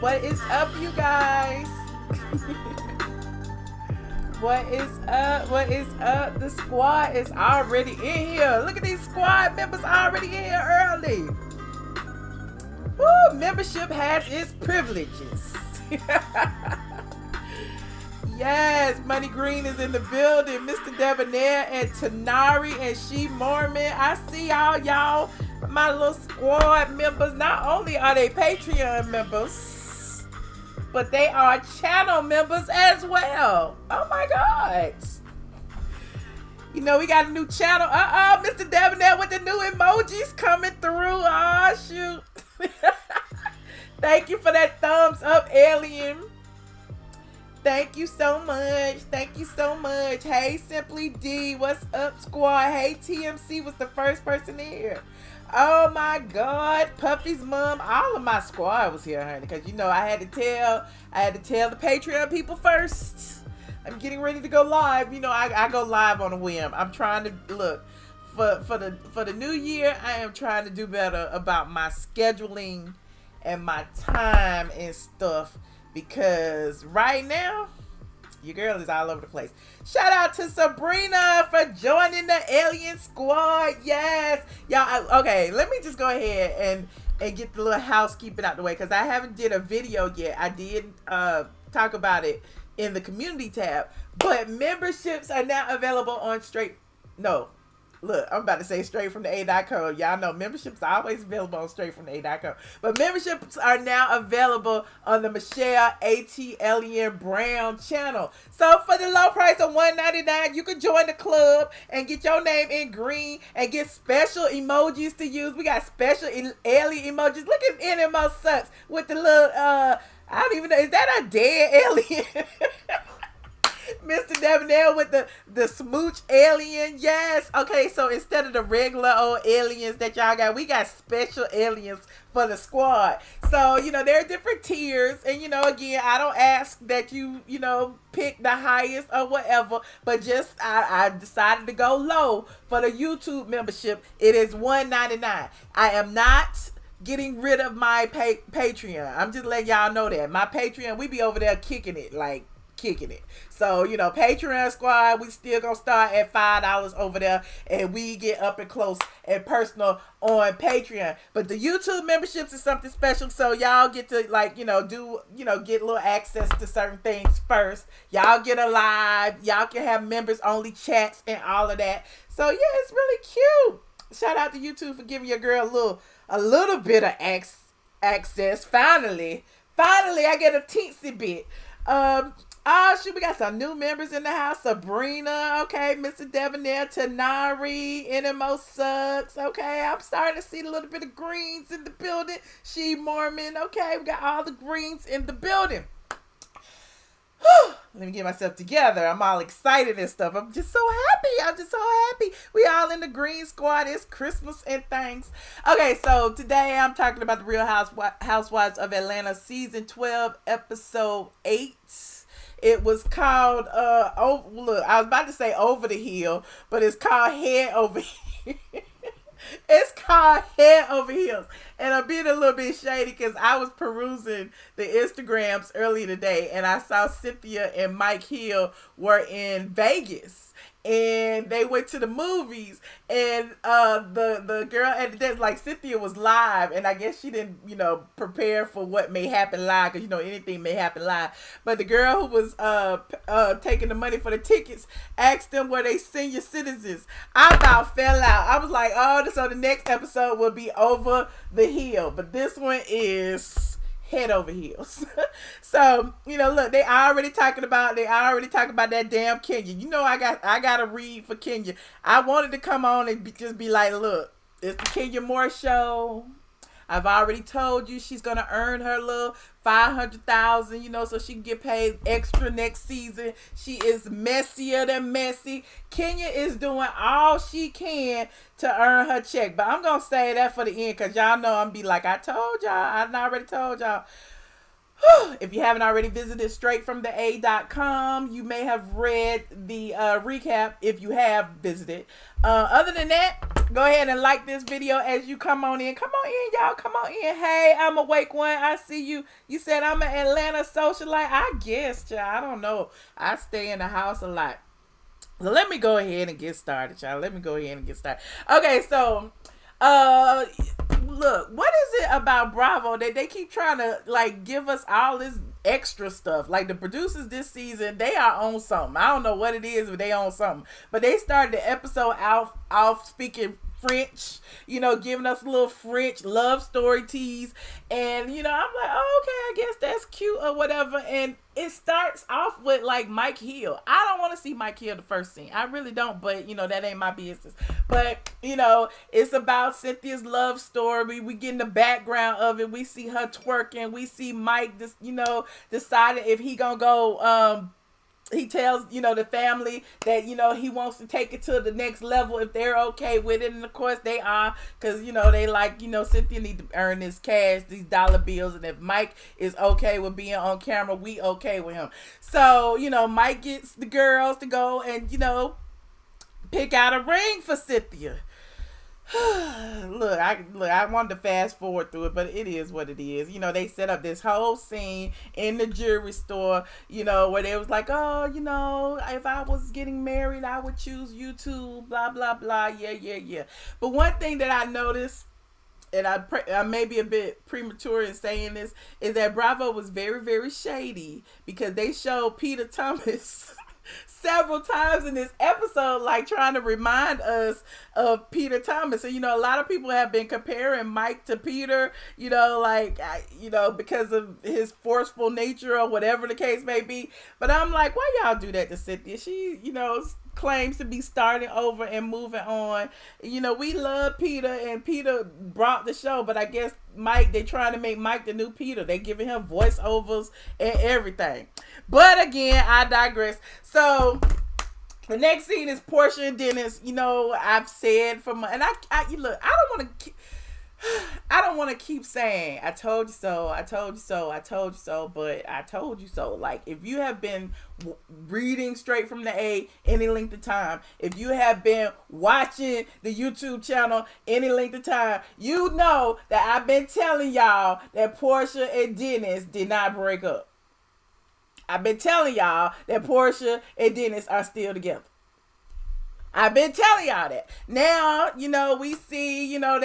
What is up, you guys? What is up? What is up? The squad is already in here. Look at these squad members already in here early. Woo, membership has its privileges. Yes, Money Green is in the building. Mr. Debonair and Tanari and She Mormon. I see y'all, my little squad members. Not only are they Patreon members, but they are channel members as well. Oh my God. You know, we got a new channel. Mr. Debonair with the new emojis coming through. Oh, shoot. Thank you for that thumbs up, Alien. Thank you so much. Thank you so much. Hey, Simply D. What's up, squad? Hey, TMC was the first person in here. Oh my God. Puffy's mom. All of my squad was here, honey. Because, you know, I had to tell the Patreon people first. I'm getting ready to go live. You know, I go live on a whim. I'm trying to look for the new year. I am trying to do better about my scheduling and my time and stuff. Because right now, your girl is all over the place. Shout out to Sabrina for joining the Alien Squad. Yes. Y'all, okay, let me just go ahead and get the little housekeeping out the way. Because I haven't did a video yet. I did talk about it in the community tab. But memberships are now available on I'm about to say StraightFromTheA.com. Y'all know memberships are always available on StraightFromTheA.com. But memberships are now available on the Michelle ATLien Brown channel. So for the low price of $1.99, you can join the club and get your name in green and get special emojis to use. We got special alien emojis. Look at NMO Sucks with the little, I don't even know, is that a dead alien? Mr. Debonair with the smooch alien. Yes. Okay, so instead of the regular old aliens that y'all got, we got special aliens for the squad. So, you know, there are different tiers. And, you know, again, I don't ask that you know, pick the highest or whatever. But just, I decided to go low for the YouTube membership. It is $1.99. I am not getting rid of my Patreon. I'm just letting y'all know that. My Patreon, we be over there kicking it. So, you know, Patreon squad, we still gonna start at $5 over there, and we get up and close and personal on Patreon. But the YouTube memberships is something special, so y'all get to, like, you know, get a little access to certain things first. Y'all get a live, y'all can have members only chats and all of that. So yeah, it's really cute. Shout out to YouTube for giving your girl a little bit of access. Finally I get a teensy bit. Oh, shoot, we got some new members in the house. Sabrina, okay, Mr. Debonair, Tanari, NMO Sucks, okay, I'm starting to see a little bit of greens in the building. She Mormon, okay, we got all the greens in the building. Let me get myself together. I'm all excited and stuff. I'm just so happy. We all in the green squad. It's Christmas and things. Okay, so today I'm talking about the Real Housewives of Atlanta season 12, episode 8. It was called, I was about to say Over the Hill, but it's called Head Over Heels. It's called Head Over Heels. And I'm being a little bit shady because I was perusing the Instagrams earlier today, and I saw Cynthia and Mike Hill were in Vegas. And they went to the movies, and the girl at the desk, like, Cynthia was live, and I guess she didn't, you know, prepare for what may happen live, because, you know, anything may happen live. But the girl who was taking the money for the tickets asked them were they senior citizens. I about fell out. I was like, oh, so the next episode will be Over the Hill, but this one is Head Over Heels. So, you know, look, they already talking about that damn Kenya. You know, I got to read for Kenya. I wanted to come on and just be like, look, it's the Kenya Moore show. I've already told you she's going to earn her little $500,000, you know, so she can get paid extra next season. She is messier than messy. Kenya is doing all she can to earn her check. But I'm going to say that for the end, because y'all know I'm be like, I already told y'all. If you haven't already visited StraightFromTheA.com, you may have read the recap if you have visited. Other than that, Go ahead and like this video as you come on in. Come on in, y'all. Come on in. Hey, I'm Awake One. I see you. You said I'm an Atlanta socialite. I guess, y'all. I don't know. I stay in the house a lot. So let me go ahead and get started, y'all. Let me go ahead and get started. Okay, so look, what is it about Bravo that they keep trying to like give us all this extra stuff? Like the producers this season, they are on something. I don't know what it is, but they on something. But they started the episode off speaking French, you know, giving us a little French love story tease. And, you know, I'm like, oh, okay, I guess that's cute or whatever. And it starts off with like Mike Hill. I don't want to see Mike Hill the first scene. I really don't, but you know, that ain't my business. But, you know, it's about Cynthia's love story. We get in the background of it. We see her twerking. We see Mike just, you know, deciding if he gonna go, he tells, you know, the family that, you know, he wants to take it to the next level if they're okay with it. And of course they are, because, you know, they like, you know, Cynthia need to earn this cash, these dollar bills. And if Mike is okay with being on camera, we okay with him. So, you know, Mike gets the girls to go and, you know, pick out a ring for Cynthia. Look, I wanted to fast forward through it, but it is what it is. You know, they set up this whole scene in the jewelry store, you know, where they was like, oh, you know, if I was getting married, I would choose you too, blah, blah, blah, yeah. But one thing that I noticed, and I may be a bit premature in saying this, is that Bravo was very, very shady because they showed Peter Thomas several times in this episode, like trying to remind us of Peter Thomas. And, you know, a lot of people have been comparing Mike to Peter, you know, like, you know, because of his forceful nature or whatever the case may be. But I'm like, why y'all do that to Cynthia? She, you know, claims to be starting over and moving on. You know, we love Peter and Peter brought the show, but I guess Mike, they trying to make Mike the new Peter. They giving him voiceovers and everything. But again, I digress. So the next scene is Portia and Dennis. You know, I've said and I look, I don't want to keep saying I told you so, I told you so, I told you so, but I told you so. Like, if you have been reading Straight from the A any length of time, if you have been watching the YouTube channel any length of time, you know that I've been telling y'all that Portia and Dennis did not break up. I've been telling y'all that Portia and Dennis are still together. I've been telling y'all that. Now, you know, we see, you know,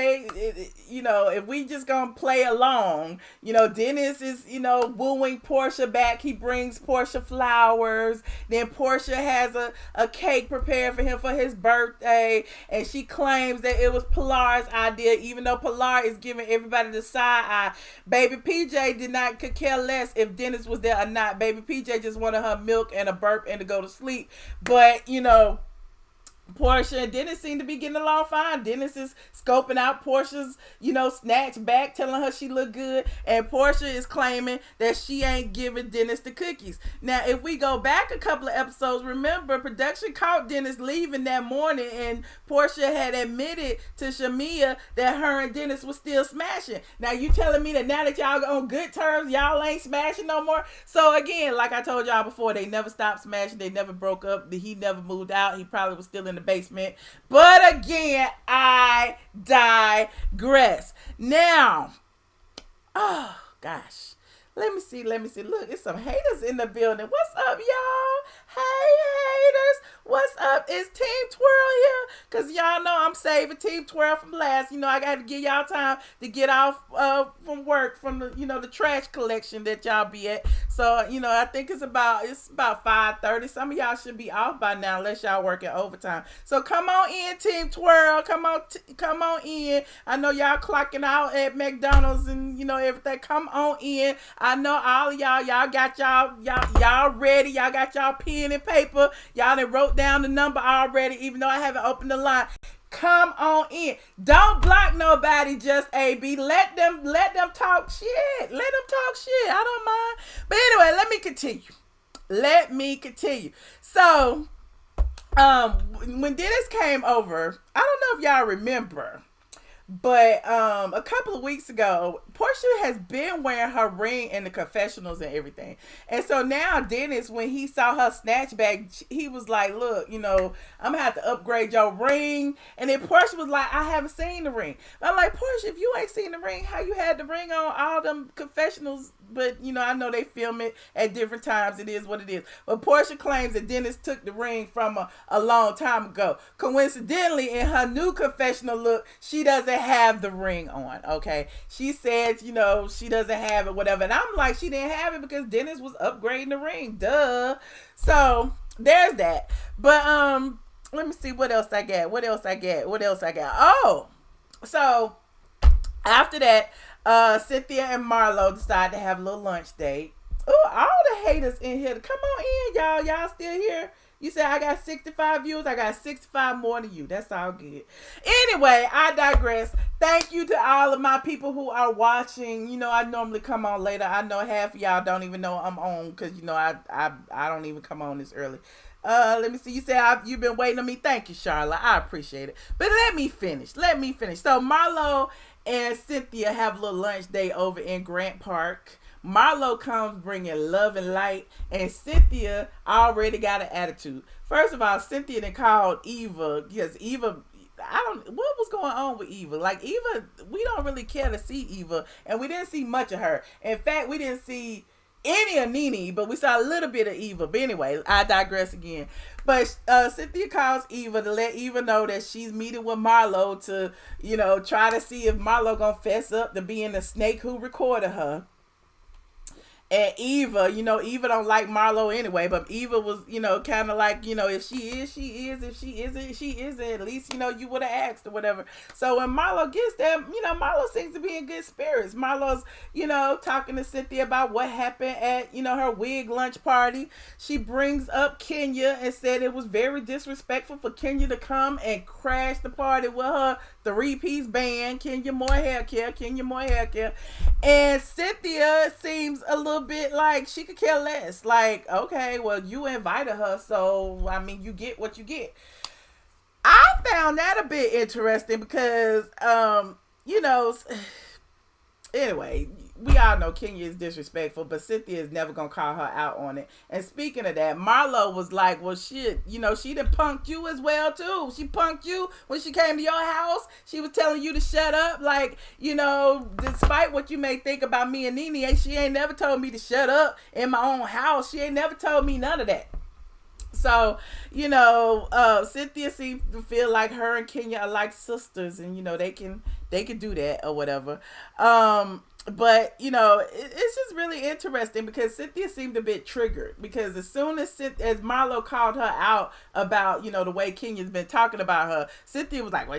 you know, if we just gonna play along, you know, Dennis is, you know, wooing Portia back. He brings Portia flowers. Then Portia has a cake prepared for him for his birthday. And she claims that it was Pilar's idea, even though Pilar is giving everybody the side eye. Baby PJ could care less if Dennis was there or not. Baby PJ just wanted her milk and a burp and to go to sleep. But, you know, Portia and Dennis seem to be getting along fine. Dennis is scoping out Portia's, you know, snatch back, telling her she look good. And Portia is claiming that she ain't giving Dennis the cookies. Now, if we go back a couple of episodes, remember, production caught Dennis leaving that morning, and Portia had admitted to Shamia that her and Dennis was still smashing. Now, you telling me that now that y'all on good terms, y'all ain't smashing no more? So, again, like I told y'all before, they never stopped smashing. They never broke up. He never moved out. He probably was still in the basement. But again, I digress. Now, oh gosh, let me see. Look, it's some haters in the building. What's up, y'all? Hey, haters. What's up? Is Team Twirl here? Because y'all know I'm saving Team Twirl from last. You know, I got to give y'all time to get off from work, from the, you know, the trash collection that y'all be at. So, you know, I think it's about 5:30. Some of y'all should be off by now unless y'all working overtime. So come on in, Team Twirl. Come on in. I know y'all clocking out at McDonald's and, you know, everything. Come on in. I know all of y'all got y'all ready. Y'all got y'all pen and paper. Y'all done wrote down the number already, even though I haven't opened the line. Come on in. Don't block nobody, just AB. Let them talk shit. Let them talk shit. I don't mind. But anyway, let me continue. So, when Dennis came over, I don't know if y'all remember, But a couple of weeks ago, Portia has been wearing her ring in the confessionals and everything. And so now Dennis, when he saw her snatch bag, he was like, look, I'm gonna have to upgrade your ring. And then Portia was like, I haven't seen the ring. I'm like, Portia, if you ain't seen the ring, how you had the ring on all them confessionals? But I know they film it at different times. It is what it is. But Portia claims that Dennis took the ring from a long time ago. Coincidentally, in her new confessional look, she doesn't have the ring on. Okay, she said, she doesn't have it, whatever. And I'm like, she didn't have it because Dennis was upgrading the ring. Duh. So there's that. But let me see what else I got. Oh, so after that, Cynthia and Marlo decided to have a little lunch date. Oh, all the haters in here, come on in, y'all. Y'all still here? You said I got 65 views. I got 65 more than you. That's all good. Anyway, I digress. Thank you to all of my people who are watching. I normally come on later. I know half of y'all don't even know I'm on because I don't even come on this early. Let me see. You said you've been waiting on me. Thank you, Charlotte. I appreciate it. But let me finish. So Marlo and Cynthia have a little lunch day over in Grant Park. Marlo comes bringing love and light, and Cynthia already got an attitude. First of all, Cynthia then called Eva because Eva, what was going on with Eva? Like Eva, we don't really care to see Eva, and we didn't see much of her. In fact, we didn't see any of Nene, but we saw a little bit of Eva. But anyway, I digress again. But Cynthia calls Eva to let Eva know that she's meeting with Marlo to, try to see if Marlo gonna fess up to being the snake who recorded her. And Eva, Eva don't like Marlo anyway, but Eva was, kind of like, if she is, she is. If she isn't, she isn't. At least, you would have asked or whatever. So when Marlo gets there, Marlo seems to be in good spirits. Marlo's, talking to Cynthia about what happened at, her wig lunch party. She brings up Kenya and said it was very disrespectful for Kenya to come and crash the party with her 3-piece band. Kenya more hair care. And Cynthia seems a little bit like she could care less. Like, okay, well, you invited her, so you get what you get. I found that a bit interesting because anyway, we all know Kenya is disrespectful, but Cynthia is never gonna call her out on it. And speaking of that, Marlo was like, well, shit, she done punked you as well too. She punked you when she came to your house. She was telling you to shut up. Like, despite what you may think about me and Nene, she ain't never told me to shut up in my own house. She ain't never told me none of that. So, Cynthia seems to feel like her and Kenya are like sisters, and they can do that or whatever. But it's just really interesting because Cynthia seemed a bit triggered because as soon as Marlo called her out about the way Kenya's been talking about her, Cynthia was like, well,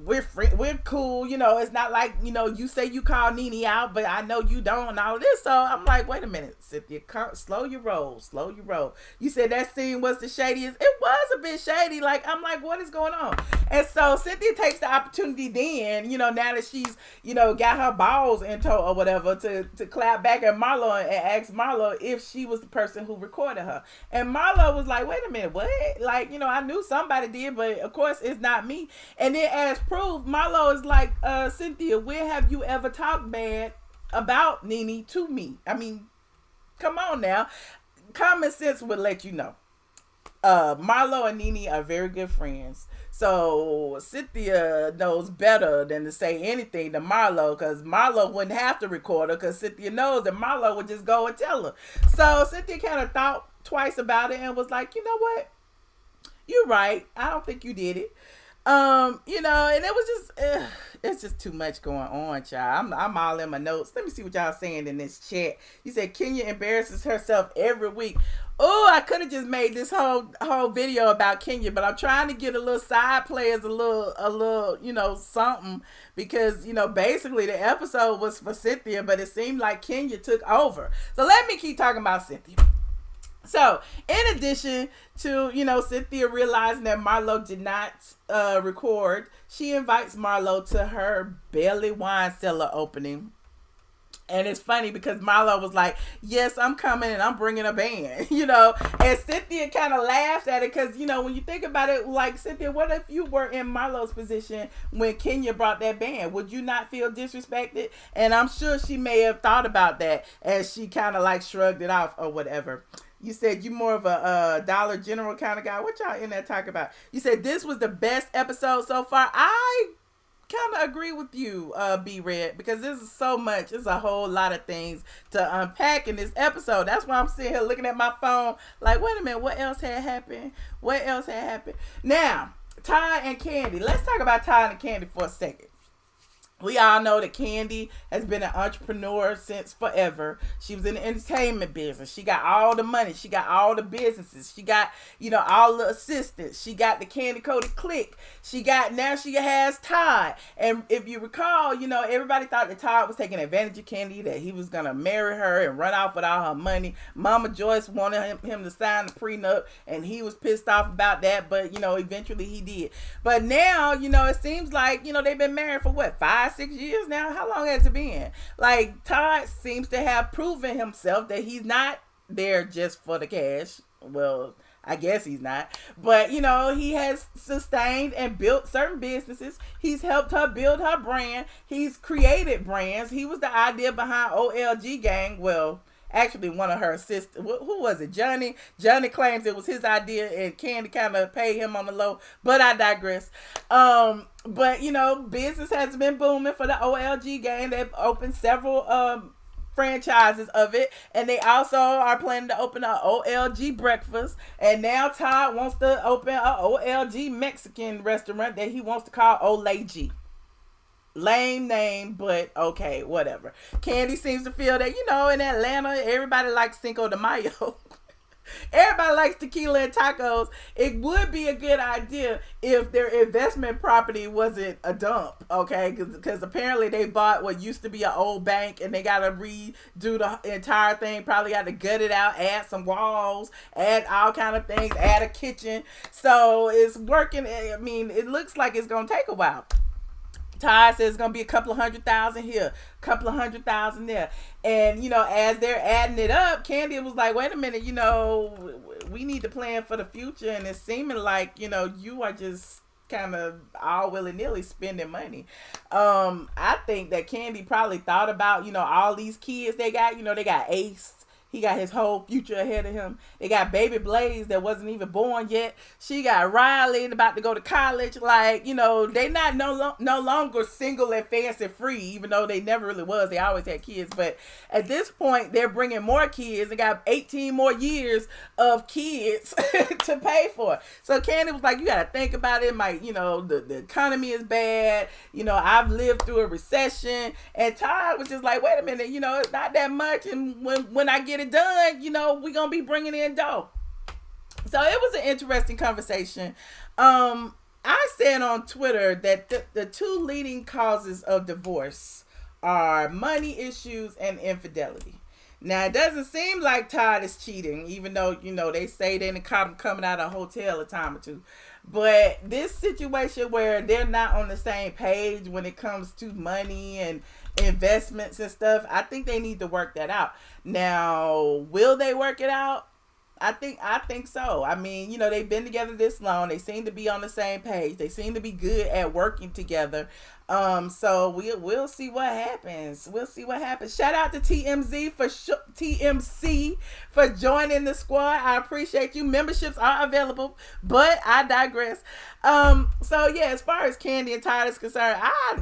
we're cool, it's not like you say you call Nene out, but I know you don't and all of this. So I'm like, wait a minute, Cynthia, slow your roll. You said that scene was the shadiest. It was a bit shady. Like, I'm like, what is going on? And so Cynthia takes the opportunity then, now that she's got her balls in tow or whatever, to clap back at Marlo and ask Marlo if she was the person who recorded her. And Marlo was like, wait a minute, what? Like, I knew somebody did, but of course it's not me. And then as proof, Marlo is like, Cynthia, where have you ever talked bad about Nene to me? Come on now. Common sense would let you know. Marlo and Nene are very good friends. So Cynthia knows better than to say anything to Marlo, because Marlo wouldn't have to record her, because Cynthia knows that Marlo would just go and tell her. So Cynthia kind of thought twice about it and was like, you know what? You're right. I don't think you did it. And it was just, it's just too much going on, child. I'm all in my notes. Let me see what y'all saying in this chat. You said Kenya embarrasses herself every week. Oh, I could have just made this whole video about Kenya, but I'm trying to get a little side players, a little, something, because, basically the episode was for Cynthia, but it seemed like Kenya took over. So let me keep talking about Cynthia. So, in addition to, Cynthia realizing that Marlo did not record, she invites Marlo to her Bailey Wine Cellar opening. And it's funny because Marlo was like, yes, I'm coming and I'm bringing a band, you know. And Cynthia kind of laughed at it because, you know, when you think about it, like, Cynthia, what if you were in Marlo's position when Kenya brought that band? Would you not feel disrespected? And I'm sure she may have thought about that as she kind of like shrugged it off or whatever. You said you more of a Dollar General kind of guy. What y'all in there talking about? You said this was the best episode so far. I kind of agree with you, B Red, because this is so much. It's a whole lot of things to unpack in this episode. That's why I'm sitting here looking at my phone like, wait a minute, what else had happened? What else had happened? Now, Todd and Kandi. Let's talk about Todd and Kandi for a second. We all know that Kandi has been an entrepreneur since forever. She was in the entertainment business. She got all the money. She got all the businesses. She got, you know, all the assistants. She got the Kandi Coded Clique. Now she has Todd. And if you recall, you know, everybody thought that Todd was taking advantage of Kandi, that he was going to marry her and run off with all her money. Mama Joyce wanted him to sign the prenup, and he was pissed off about that, but, you know, eventually he did. But now, you know, it seems like, you know, they've been married for what, 5-6 years now? How long has it been? Like, Todd seems to have proven himself that he's not there just for the cash. Well, I guess he's not. But, you know, he has sustained and built certain businesses. He's helped her build her brand. He's created brands. He was the idea behind OLG Gang. Well, actually, one of her assistants, who was it? Johnny claims it was his idea, and Kandi kind of paid him on the low, but I digress. But, you know, business has been booming for the OLG Gang. They've opened several franchises of it, and they also are planning to open a OLG breakfast, and now Todd wants to open a OLG Mexican restaurant that he wants to call Oleji. Lame name, but okay, whatever. Kandi seems to feel that, you know, in Atlanta, everybody likes Cinco de Mayo. Everybody likes tequila and tacos. It would be a good idea if their investment property wasn't a dump, okay? Because apparently they bought what used to be an old bank, and they got to redo the entire thing. Probably got to gut it out, add some walls, add all kind of things, add a kitchen. So it's working. I mean, it looks like it's going to take a while. Todd says it's going to be a couple of $100,000 here, a couple of $100,000 there. And, you know, as they're adding it up, Kandi was like, wait a minute, you know, we need to plan for the future. And it's seeming like, you know, you are just kind of all willy-nilly spending money. I think that Kandi probably thought about, you know, all these kids they got. You know, they got Ace. He got his whole future ahead of him. They got baby Blaze that wasn't even born yet. She got Riley about to go to college. Like, you know, they not no longer single and fancy free, even though they never really was. They always had kids. But at this point, they're bringing more kids. They got 18 more years of kids to pay for. So Kandi was like, you got to think about it. My, you know, the economy is bad. You know, I've lived through a recession. And Todd was just like, wait a minute, you know, it's not that much. And when I get it done, you know, we're gonna be bringing in dough. So it was an interesting conversation. I said on Twitter that the two leading causes of divorce are money issues and infidelity. Now, it doesn't seem like Todd is cheating, even though, you know, they say they caught him coming out of a hotel a time or two. But this situation where they're not on the same page when it comes to money and investments and stuff, I think they need to work that out. Now, will they work it out? I think so. I mean, you know, they've been together this long. They seem to be on the same page. They seem to be good at working together. So we'll see what happens. We'll see what happens. Shout out to TMC for joining the squad. I appreciate you. Memberships are available, but I digress. So yeah, as far as Kandi and Todd is concerned, I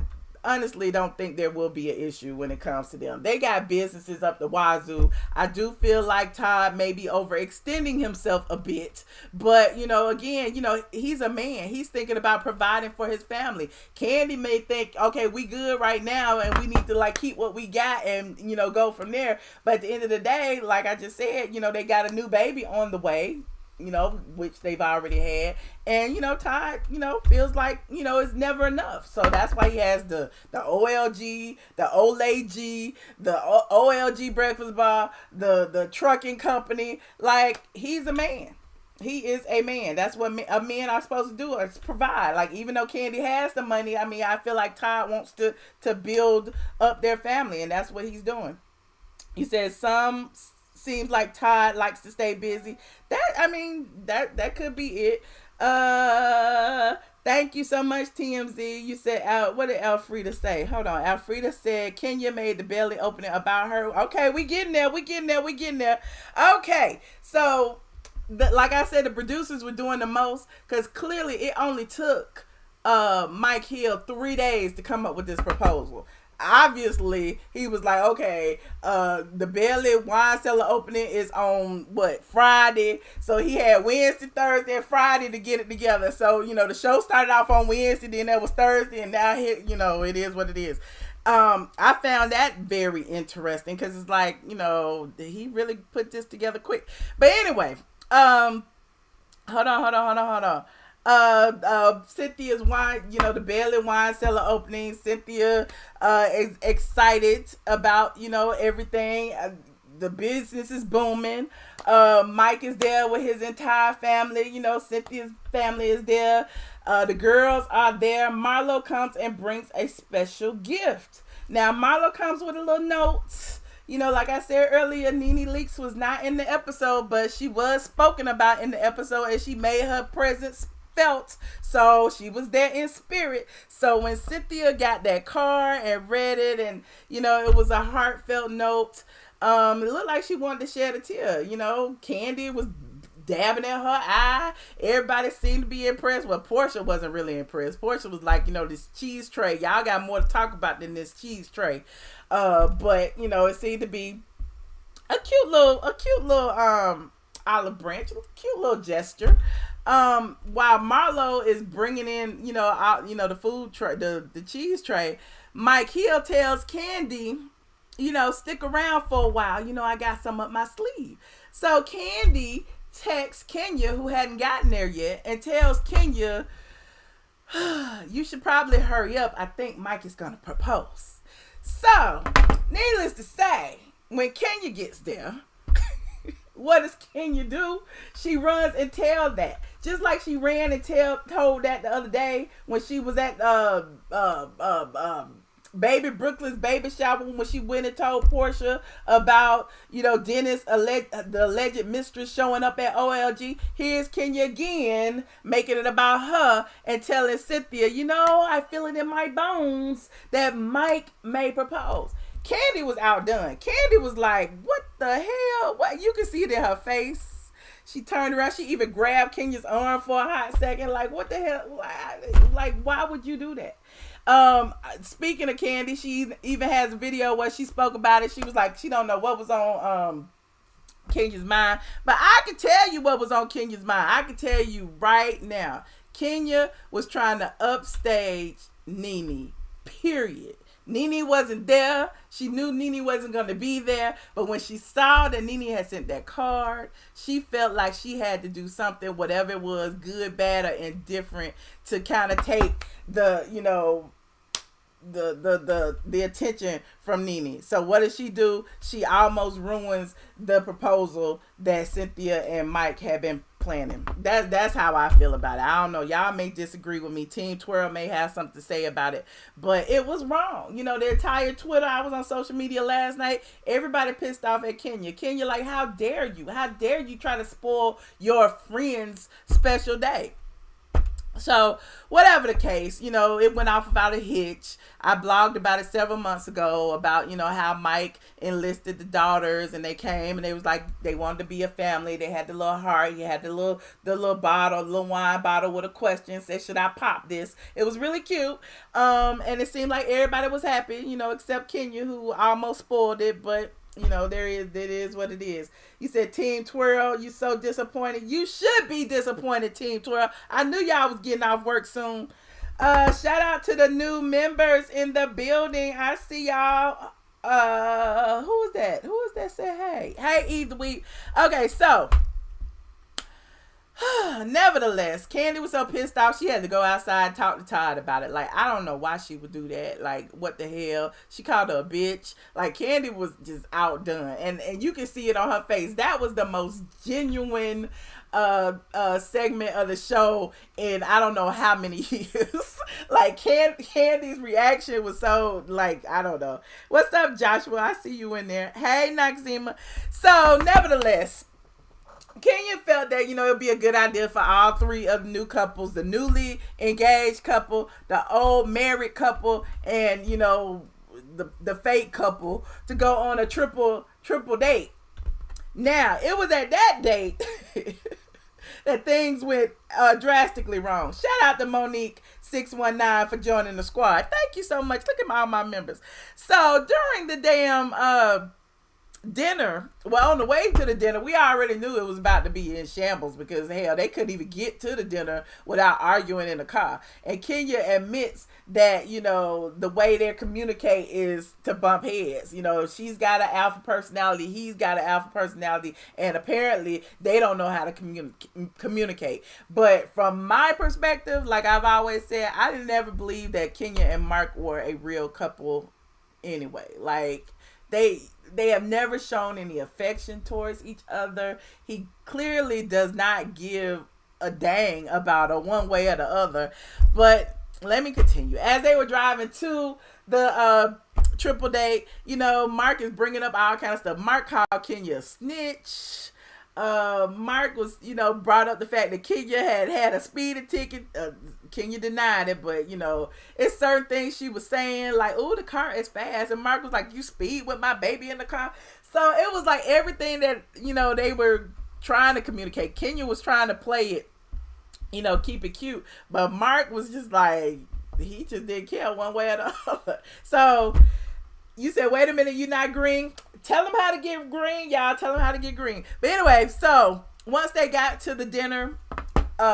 honestly don't think there will be an issue when it comes to them. They got businesses up the wazoo. I do feel like Todd may be overextending himself a bit, but, you know, again, you know, he's a man. He's thinking about providing for his family. Kandi may think, okay, we good right now and we need to like keep what we got and, you know, go from there. But at the end of the day, like I just said, you know, they got a new baby on the way, you know, which they've already had. And, you know, Todd, you know, feels like, you know, it's never enough. So that's why he has the OLG, the Olay, the OLG breakfast bar, the trucking company. Like, he's a man. He is a man. That's what a men are supposed to do, is provide. Like, even though Kandi has the money, I mean, I feel like Todd wants to build up their family, and that's what he's doing. He says some seems like Todd likes to stay busy. That could be it. Thank you so much, TMZ. You said, what did Elfrida say? Hold on. Elfrida said Kenya made the belly opening about her. Okay, we getting there. Okay, so like I said, the producers were doing the most, because clearly it only took Mike Hill 3 days to come up with this proposal. Obviously, he was like, okay, the Bailey Wine Cellar opening is on Friday, so he had Wednesday, Thursday, and Friday to get it together. So the show started off on Wednesday, then that was Thursday, and now it is what it is. I found that very interesting, because it's like, he really put this together quick. But anyway, hold on. Cynthia's wine, the Bailey Wine Cellar opening. Cynthia is excited about, everything. The business is booming. Mike is there with his entire family. Cynthia's family is there. The girls are there. Marlo comes and brings a special gift. Now, Marlo comes with a little note. Like I said earlier, Nene Leakes was not in the episode, but she was spoken about in the episode, and she made her presence felt, so she was there in spirit. So when Cynthia got that card and read it, and it was a heartfelt note, it looked like she wanted to shed a tear. Kandi was dabbing at her eye. Everybody seemed to be impressed. Well, Portia wasn't really impressed. Portia was like, this cheese tray, y'all got more to talk about than this cheese tray. But it seemed to be a cute little olive branch, a cute little gesture. While Marlo is bringing in, the food tray, the cheese tray, Mike Hill tells Kandi, stick around for a while. I got some up my sleeve. So Kandi texts Kenya, who hadn't gotten there yet, and tells Kenya, you should probably hurry up. I think Mike is going to propose. So, needless to say, when Kenya gets there, what does Kenya do? She runs and tells that. Just like she ran and told that the other day when she was at Baby Brooklyn's baby shower, when she went and told Portia about, Dennis, the alleged mistress, showing up at OLG. Here's Kenya again, making it about her and telling Cynthia, I feel it in my bones that Mike may propose. Kandi was outdone. Kandi was like, what the hell? What? You can see it in her face. She turned around. She even grabbed Kenya's arm for a hot second. Like, what the hell? Why would you do that? Speaking of Kandi, she even has a video where she spoke about it. She was like, she don't know what was on Kenya's mind. But I can tell you what was on Kenya's mind. I can tell you right now. Kenya was trying to upstage Nene. Period. Nene wasn't there. She knew Nene wasn't going to be there. But when she saw that Nene had sent that card, she felt like she had to do something, whatever it was, good, bad, or indifferent, to kind of take the, the attention from Nene. So what does she do? She almost ruins the proposal that Cynthia and Mike had been planning. That's how I feel about it. I don't know. Y'all may disagree with me. Team Twirl may have something to say about it, but it was wrong. The entire Twitter, I was on social media last night. Everybody pissed off at Kenya. Kenya, like, how dare you? How dare you try to spoil your friend's special day? So, whatever the case, it went off without a hitch. I blogged about it several months ago about, how Mike enlisted the daughters, and they came and they was like, they wanted to be a family. They had the little heart. He had the little bottle, the little wine bottle with a question, said, should I pop this? It was really cute. And it seemed like everybody was happy, except Kenya, who almost spoiled it, but it is what it is. You said Team Twirl, you so disappointed. You should be disappointed, Team Twirl. I knew y'all was getting off work soon. Shout out to the new members in the building. I see y'all. Who is that? Who is that? Say hey. Hey, Eve the Week. Okay, so nevertheless, Kandi was so pissed off she had to go outside and talk to Todd about it. Like, I don't know why she would do that. Like, what the hell? She called her a bitch. Like, Kandi was just outdone, and you can see it on her face. That was the most genuine segment of the show in I don't know how many years. Like Kandi's reaction was so like I don't know. What's up, Joshua? I see you in there. Hey, Noxima. So nevertheless, Kenya felt that, it would be a good idea for all three of the new couples, the newly engaged couple, the old married couple, and, the fake couple, to go on a triple date. Now, it was at that date that things went drastically wrong. Shout out to Monique619 for joining the squad. Thank you so much. Look at all my members. So, during the damn dinner, well, on the way to the dinner, we already knew it was about to be in shambles because hell, they couldn't even get to the dinner without arguing in the car. And Kenya admits that the way they communicate is to bump heads. She's got an alpha personality, he's got an alpha personality, and apparently they don't know how to communicate. But from my perspective, like I've always said, I didn't ever believe that Kenya and Mark were a real couple anyway. Like they have never shown any affection towards each other. He clearly does not give a dang about her one way or the other. But let me continue. As they were driving to the triple date, Mark is bringing up all kind of stuff. Mark called Kenya a snitch. Mark was, brought up the fact that Kenya had a speeding ticket. Kenya denied it, but it's certain things she was saying, like, "Oh, the car is fast," and Mark was like, "You speed with my baby in the car." So it was like everything that they were trying to communicate. Kenya was trying to play it, keep it cute, but Mark was just like, he just didn't care one way or the other. So you said, "Wait a minute, you're not green." Tell them how to get green, y'all. Tell them how to get green. But anyway, so once they got to the dinner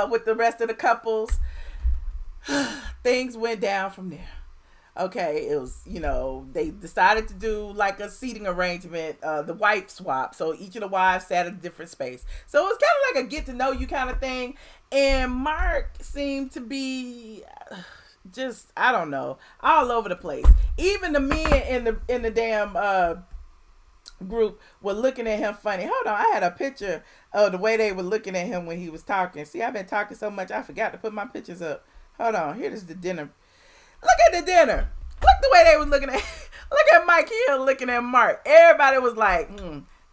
with the rest of the couples, things went down from there. Okay, it was, they decided to do like a seating arrangement, the wife swap. So each of the wives sat at a different space. So it was kind of like a get to know you kind of thing. And Mark seemed to be just, I don't know, all over the place. Even the men in the damn group were looking at him funny. Hold on, I had a picture of the way they were looking at him when he was talking. See, I've been talking so much I forgot to put my pictures up. Hold on, here's the dinner. Look at the dinner. Look the way they was looking at look at Mike Hill looking at Mark. Everybody was like,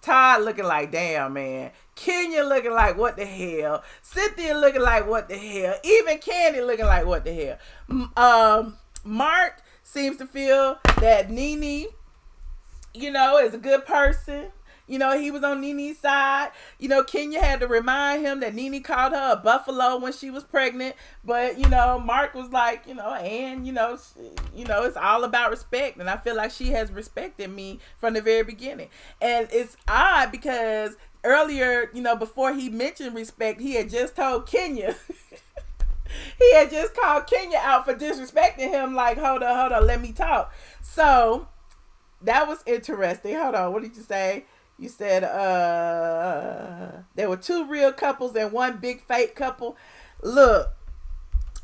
Todd looking like, damn, man. Kenya looking like, what the hell. Cynthia looking like, what the hell. Even Kandi looking like, what the hell. Mark seems to feel that Nene, is a good person. He was on Nene's side. Kenya had to remind him that Nene called her a buffalo when she was pregnant. But, Mark was like, it's all about respect. And I feel like she has respected me from the very beginning. And it's odd because earlier, before he mentioned respect, he had just told Kenya. He had just called Kenya out for disrespecting him. Like, hold on, let me talk. So that was interesting. Hold on, what did you say? You said there were two real couples and one big fake couple. Look,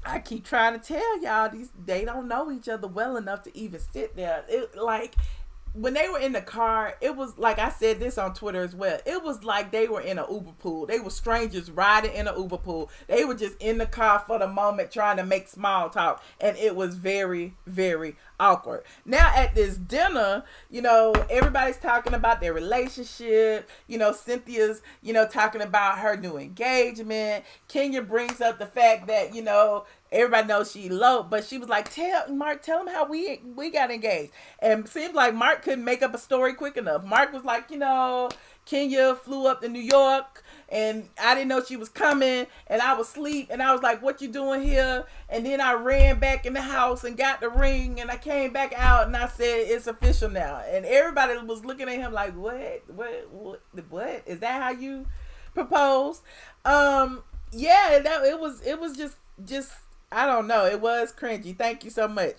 I keep trying to tell y'all, they don't know each other well enough to even sit there. When they were in the car, it was like, I said this on Twitter as well, it was like they were in an Uber pool. They were strangers riding in an Uber pool. They were just in the car for the moment trying to make small talk, and it was very, very awkward. Now at this dinner, everybody's talking about their relationship. Cynthia's, talking about her new engagement. Kenya brings up the fact that, everybody knows she eloped, but she was like, tell him how we got engaged. And it seems like Mark couldn't make up a story quick enough. Mark was like, Kenya flew up to New York and I didn't know she was coming and I was asleep and I was like, what you doing here? And then I ran back in the house and got the ring and I came back out and I said, it's official now. And everybody was looking at him like, what? Is that how you proposed? Yeah, it was just I don't know. It was cringy. Thank you so much.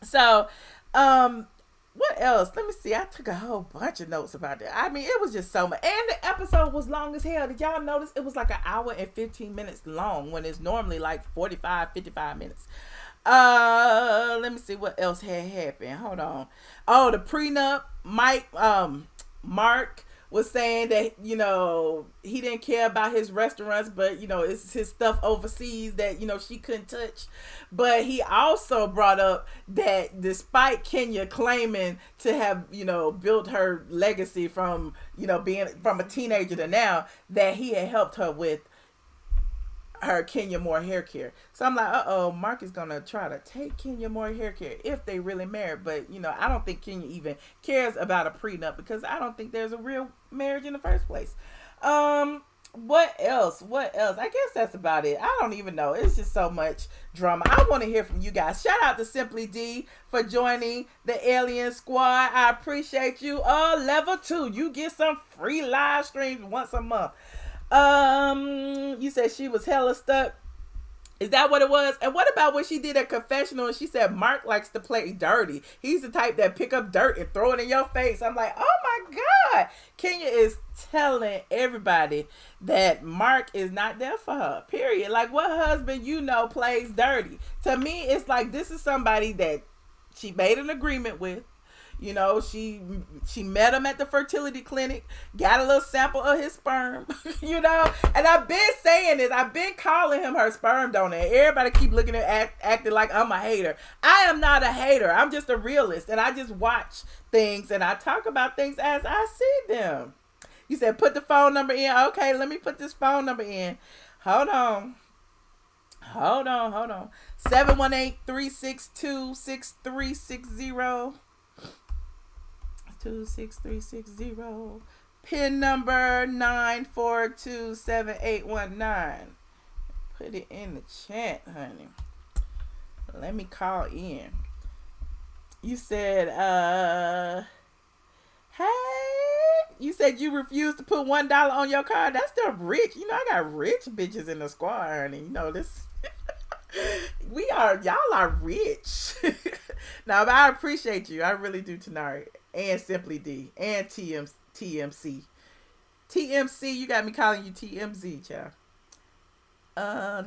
So, what else? Let me see. I took a whole bunch of notes about that. I mean, it was just so much. And the episode was long as hell. Did y'all notice? It was like an hour and 15 minutes long when it's normally like 45, 55 minutes. Let me see what else had happened. Hold on. Oh, the prenup. Mark was saying that, he didn't care about his restaurants, but, it's his stuff overseas that, she couldn't touch. But he also brought up that despite Kenya claiming to have, built her legacy from, being from a teenager to now, that he had helped her with her Kenya Moore hair care. So I'm like, Mark is gonna try to take Kenya Moore hair care if they really married. But I don't think Kenya even cares about a prenup, because I don't think there's a real marriage in the first place. What else? I guess that's about it. I don't even know. It's just so much drama. I want to hear from you guys. Shout out to Simply D for joining the ATLien squad. I appreciate you. Level 2, you get some free live streams once a month. You said she was hella stuck. Is that what it was? And what about when she did a confessional and she said Mark likes to play dirty? He's the type that pick up dirt and throw it in your face. I'm like, oh my God. Kenya is telling everybody that Mark is not there for her, period. Like, what husband plays dirty? To me, it's like this is somebody that she made an agreement with. She met him at the fertility clinic, got a little sample of his sperm, and I've been saying this. I've been calling him her sperm donor. Everybody keep looking at acting like I'm a hater. I am not a hater. I'm just a realist, and I just watch things and I talk about things as I see them. You said put the phone number in. Okay, let me put this phone number in. Hold on. 718-362-6360. 26360. Pin number 9427819. Put it in the chat, honey. Let me call in. You said, hey, you said you refused to put $1 on your card. That's still rich. I got rich bitches in the squad, honey. This. Y'all are rich. Now, but I appreciate you. I really do, Tanari. And Simply D. And TMC. TMC, you got me calling you TMZ, child.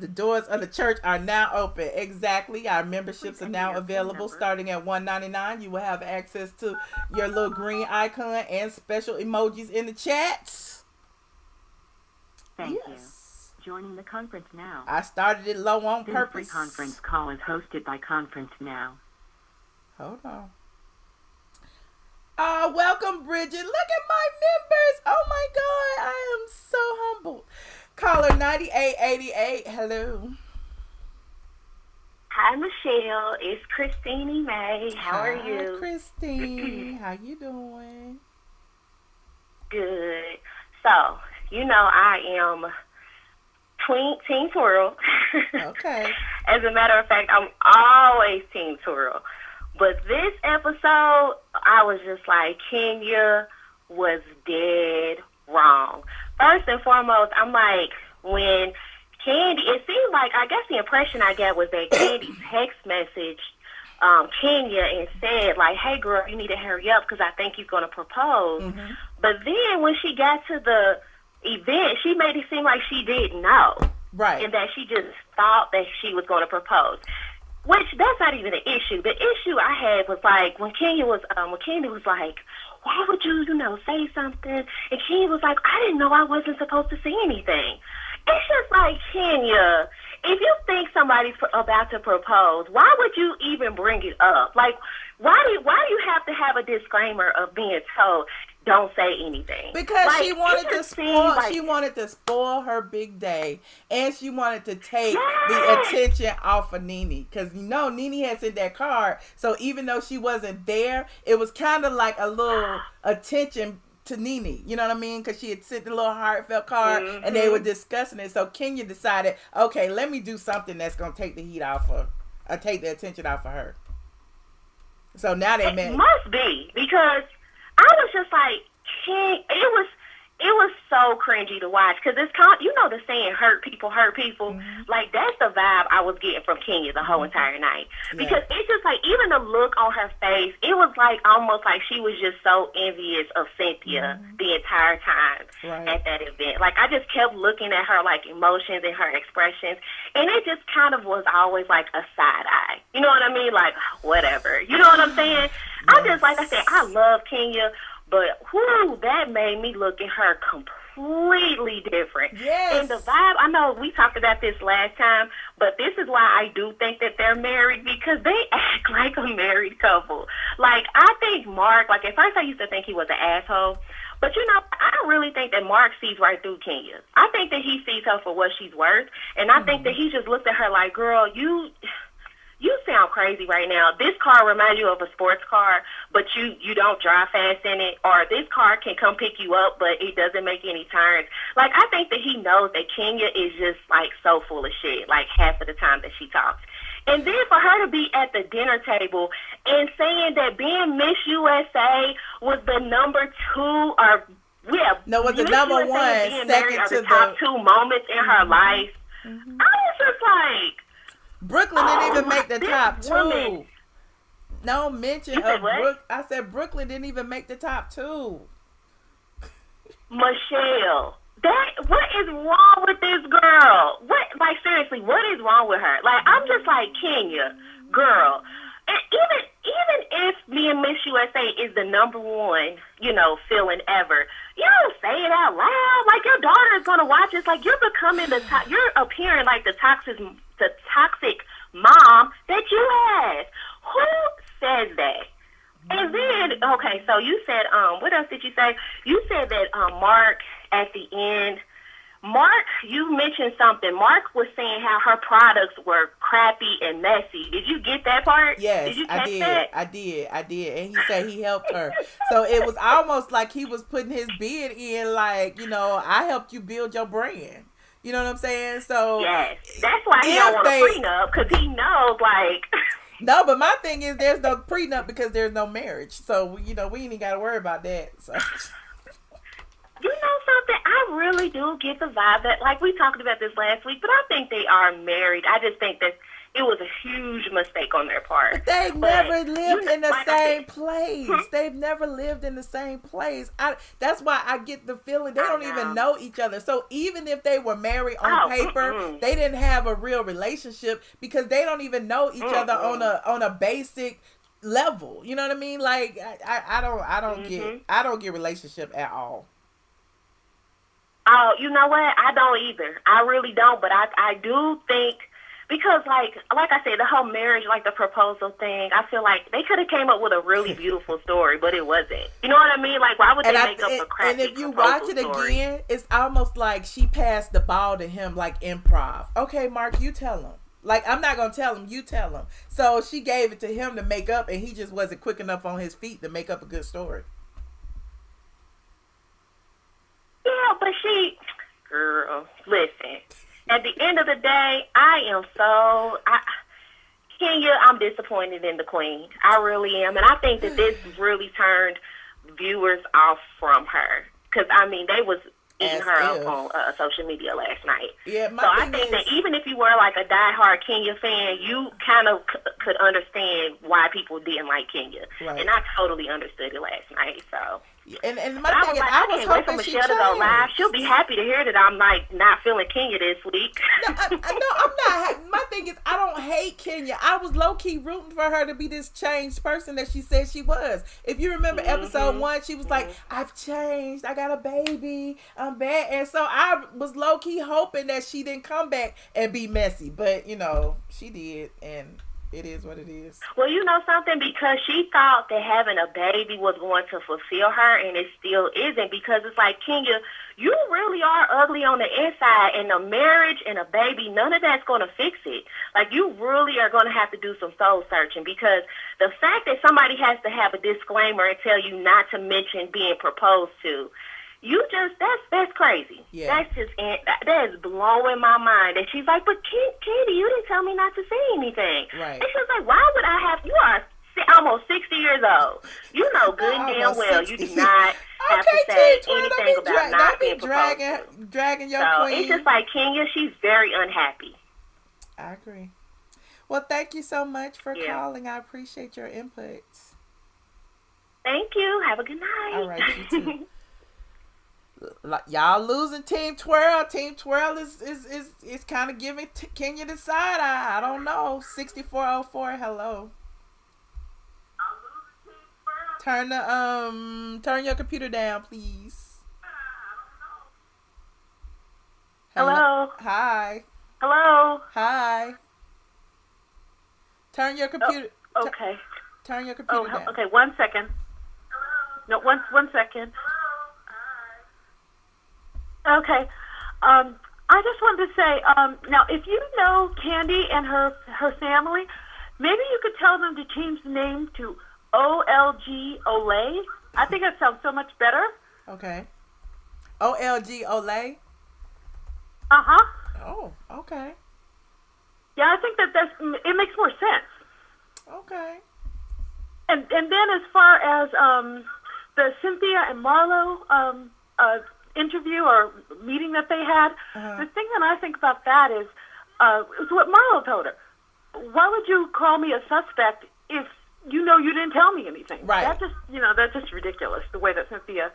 The doors of the church are now open. Exactly. Our memberships are now available starting at $1.99. You will have access to your little green icon and special emojis in the chats. Thank you. Joining the conference now. I started it low on purpose. This conference call is hosted by Conference Now. Hold on. Welcome, Bridget. Look at my members. Oh my God. I am so humbled. Caller 9888. Hello. Hi, Michelle. It's Christine May. How are you? Hi, Christine. How you doing? Good. So, I am Team Twirl. Okay. As a matter of fact, I'm always Team Twirl. But this episode, I was just like, Kenya was dead wrong. First and foremost, I'm like, when Kandi, it seemed like, I guess the impression I got was that Kandi text messaged Kenya and said, like, hey, girl, you need to hurry up because I think he's going to propose. Mm-hmm. But then when she got to the event, she made it seem like she didn't know. Right. And that she just thought that she was going to propose. Which, that's not even an issue. The issue I had was, like, when Kandi was like, why would you, say something? And Kenya was like, I didn't know I wasn't supposed to say anything. It's just like, Kenya, if you think somebody's about to propose, why would you even bring it up? Like, why do you have to have a disclaimer of being told, don't say anything? Because like, she wanted to spoil her big day, and she wanted to take the attention off of Nene. Because Nene had sent that card, so even though she wasn't there, it was kind of like a little attention to Nene. You know what I mean? Because she had sent the little heartfelt card, mm-hmm. and they were discussing it. So Kenya decided, okay, let me do something that's gonna take the heat off of, or take the attention off of her. So now they met. It must be, because I was just like, it was so cringy to watch, because it's the saying, hurt people. Mm-hmm. Like, that's the vibe I was getting from Kenya the whole entire night. Because it's just like, even the look on her face, it was like almost like she was just so envious of Cynthia the entire time at that event. Like, I just kept looking at her, like, emotions and her expressions, and it just kind of was always like a side eye. You know what I mean? Like, whatever. You know what I'm saying? Yes. I just, like I said, I love Kenya, But, whoo, that made me look at her completely different. Yes. And the vibe, I know we talked about this last time, but this is why I do think that they're married, because they act like a married couple. Like, I think Mark, like, at first I used to think he was an asshole, but, you know, I don't really think that Mark sees right through Kenya. I think that he sees her for what she's worth, and I think that he just looked at her like, girl, you sound crazy right now. This car reminds you of a sports car, but you don't drive fast in it. Or this car can come pick you up, but it doesn't make any turns. Like, I think that he knows that Kenya is just, like, so full of shit, like, half of the time that she talks. And then for her to be at the dinner table and saying that being Miss USA was the number 2 or, yeah. No, was the Miss number USA 1, second second to to the top 2 moments in her life. I was just like, Brooklyn didn't even make the this top 2. woman. No mention You said of what? I said Brooklyn didn't even make the top 2. Michelle, what is wrong with this girl? What, like, seriously, what is wrong with her? Like, I'm just like, Kenya, girl. And even if being Miss USA is the number 1, you know, feeling ever, you don't say it out loud. Like, your daughter is gonna watch it. Like, you're becoming you're appearing like the toxic mom that you have. Who says that? And then, okay, so you said, what else did you say? You said that Mark, at the end, Mark, you mentioned something. Mark was saying how her products were crappy and messy. Did you get that part? Yes, did you I catch did. that? I did. And he said he helped her. So it was almost like he was putting his bid in, like, you know, I helped you build your brand. You know what I'm saying? So yes, that's why he don't want a prenup, because he knows, like. No, but my thing is there's no prenup because there's no marriage. So, you know, we ain't even got to worry about that. So. You know something? I really do get the vibe that, like, we talked about this last week, but I think they are married. I just think that it was a huge mistake on their part. But they've never lived in the same place. They've never lived in the same place. That's why I get the feeling they don't even know each other. So even if they were married on paper, they didn't have a real relationship because they don't even know each other on a basic level. You know what I mean? Like I don't get relationship at all. Oh, you know what? I don't either. I really don't. But I do think, because like I said, the whole marriage, like the proposal thing, I feel like they could have came up with a really beautiful story, but it wasn't. You know what I mean? Like, why would they make up a crappy And if you proposal watch it story? again, it's almost like she passed the ball to him, like improv. Okay, Mark, you tell him. Like, I'm not going to tell him, you tell him. So she gave it to him to make up, and he just wasn't quick enough on his feet to make up a good story. Yeah, but girl, listen. At the end of the day, Kenya, I'm disappointed in the queen. I really am. And I think that this really turned viewers off from her. Because, I mean, they was eating her up on social media last night. Yeah, so I think that even if you were like a diehard Kenya fan, you kind of could understand why people didn't like Kenya. Right. And I totally understood it last night, so... And my thing is, I was hoping she changed. To go live. She'll be happy to hear that I'm like not feeling Kenya this week. No, I'm not. My thing is, I don't hate Kenya. I was low key rooting for her to be this changed person that she said she was. If you remember episode 1, she was like, "I've changed. I got a baby. I'm bad." And so I was low key hoping that she didn't come back and be messy, but you know she did, and. It is what it is. Well, you know something? Because she thought that having a baby was going to fulfill her, and it still isn't. Because it's like, Kenya, you really are ugly on the inside, and a marriage and a baby, none of that's going to fix it. Like, you really are going to have to do some soul searching, because the fact that somebody has to have a disclaimer and tell you not to mention being proposed to, that's crazy. Yeah. That is blowing my mind. And she's like, but Kandi, you didn't tell me not to say anything. Right. And she's like, why would I have, you are almost 60 years old. You know good and damn well 60. You do not have to say anything about not being proposed. Dragging your queen. It's just like, Kenya, she's very unhappy. I agree. Well, thank you so much for calling. I appreciate your inputs. Thank you. Have a good night. All right, you too. Y'all losing Team Twirl. Team Twirl is kind of giving Kenya the side eye. I don't know. 6404. Hello. Turn your computer down, please. Hello. Hi. Hello. Hi. Turn your computer. Okay. Turn your computer down. Okay. 1 second. No, one second. Okay. I just wanted to say, now, if you know Kandi and her family, maybe you could tell them to change the name to OLG Olay. I think that sounds so much better. Okay. OLG Olay? Uh-huh. Oh, okay. Yeah, I think it makes more sense. Okay. And then as far as the Cynthia and Marlo interview or meeting that they had, the thing that I think about that is what Marlo told her. Why would you call me a suspect if you know you didn't tell me anything? Right. That's just ridiculous, the way that Cynthia...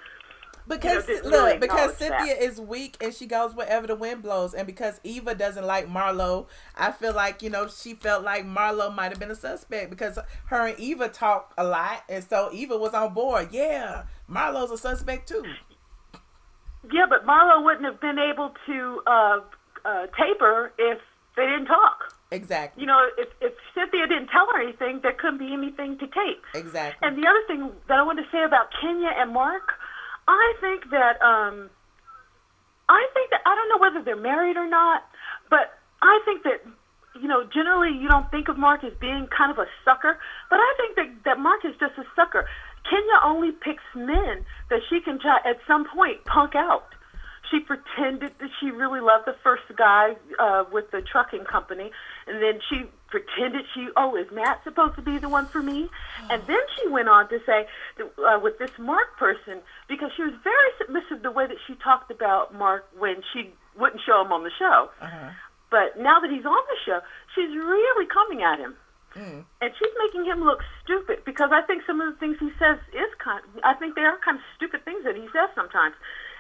Because Cynthia is weak and she goes wherever the wind blows, and because Eva doesn't like Marlo, I feel like she felt like Marlo might have been a suspect because her and Eva talk a lot, and so Eva was on board. Yeah, Marlo's a suspect too. Yeah, but Marlo wouldn't have been able to tape her if they didn't talk. Exactly. If Cynthia didn't tell her anything, there couldn't be anything to tape. Exactly. And the other thing that I want to say about Kenya and Mark, I think that I don't know whether they're married or not, but I think that generally you don't think of Mark as being kind of a sucker, but I think that Mark is just a sucker. Kenya only picks men that she can at some point punk out. She pretended that she really loved the first guy with the trucking company, and then she pretended is Matt supposed to be the one for me? And then she went on to say, with this Mark person, because she was very submissive the way that she talked about Mark when she wouldn't show him on the show. Uh-huh. But now that he's on the show, she's really coming at him. Mm. And she's making him look stupid, because I think some of the things he says I think they are kind of stupid things that he says sometimes.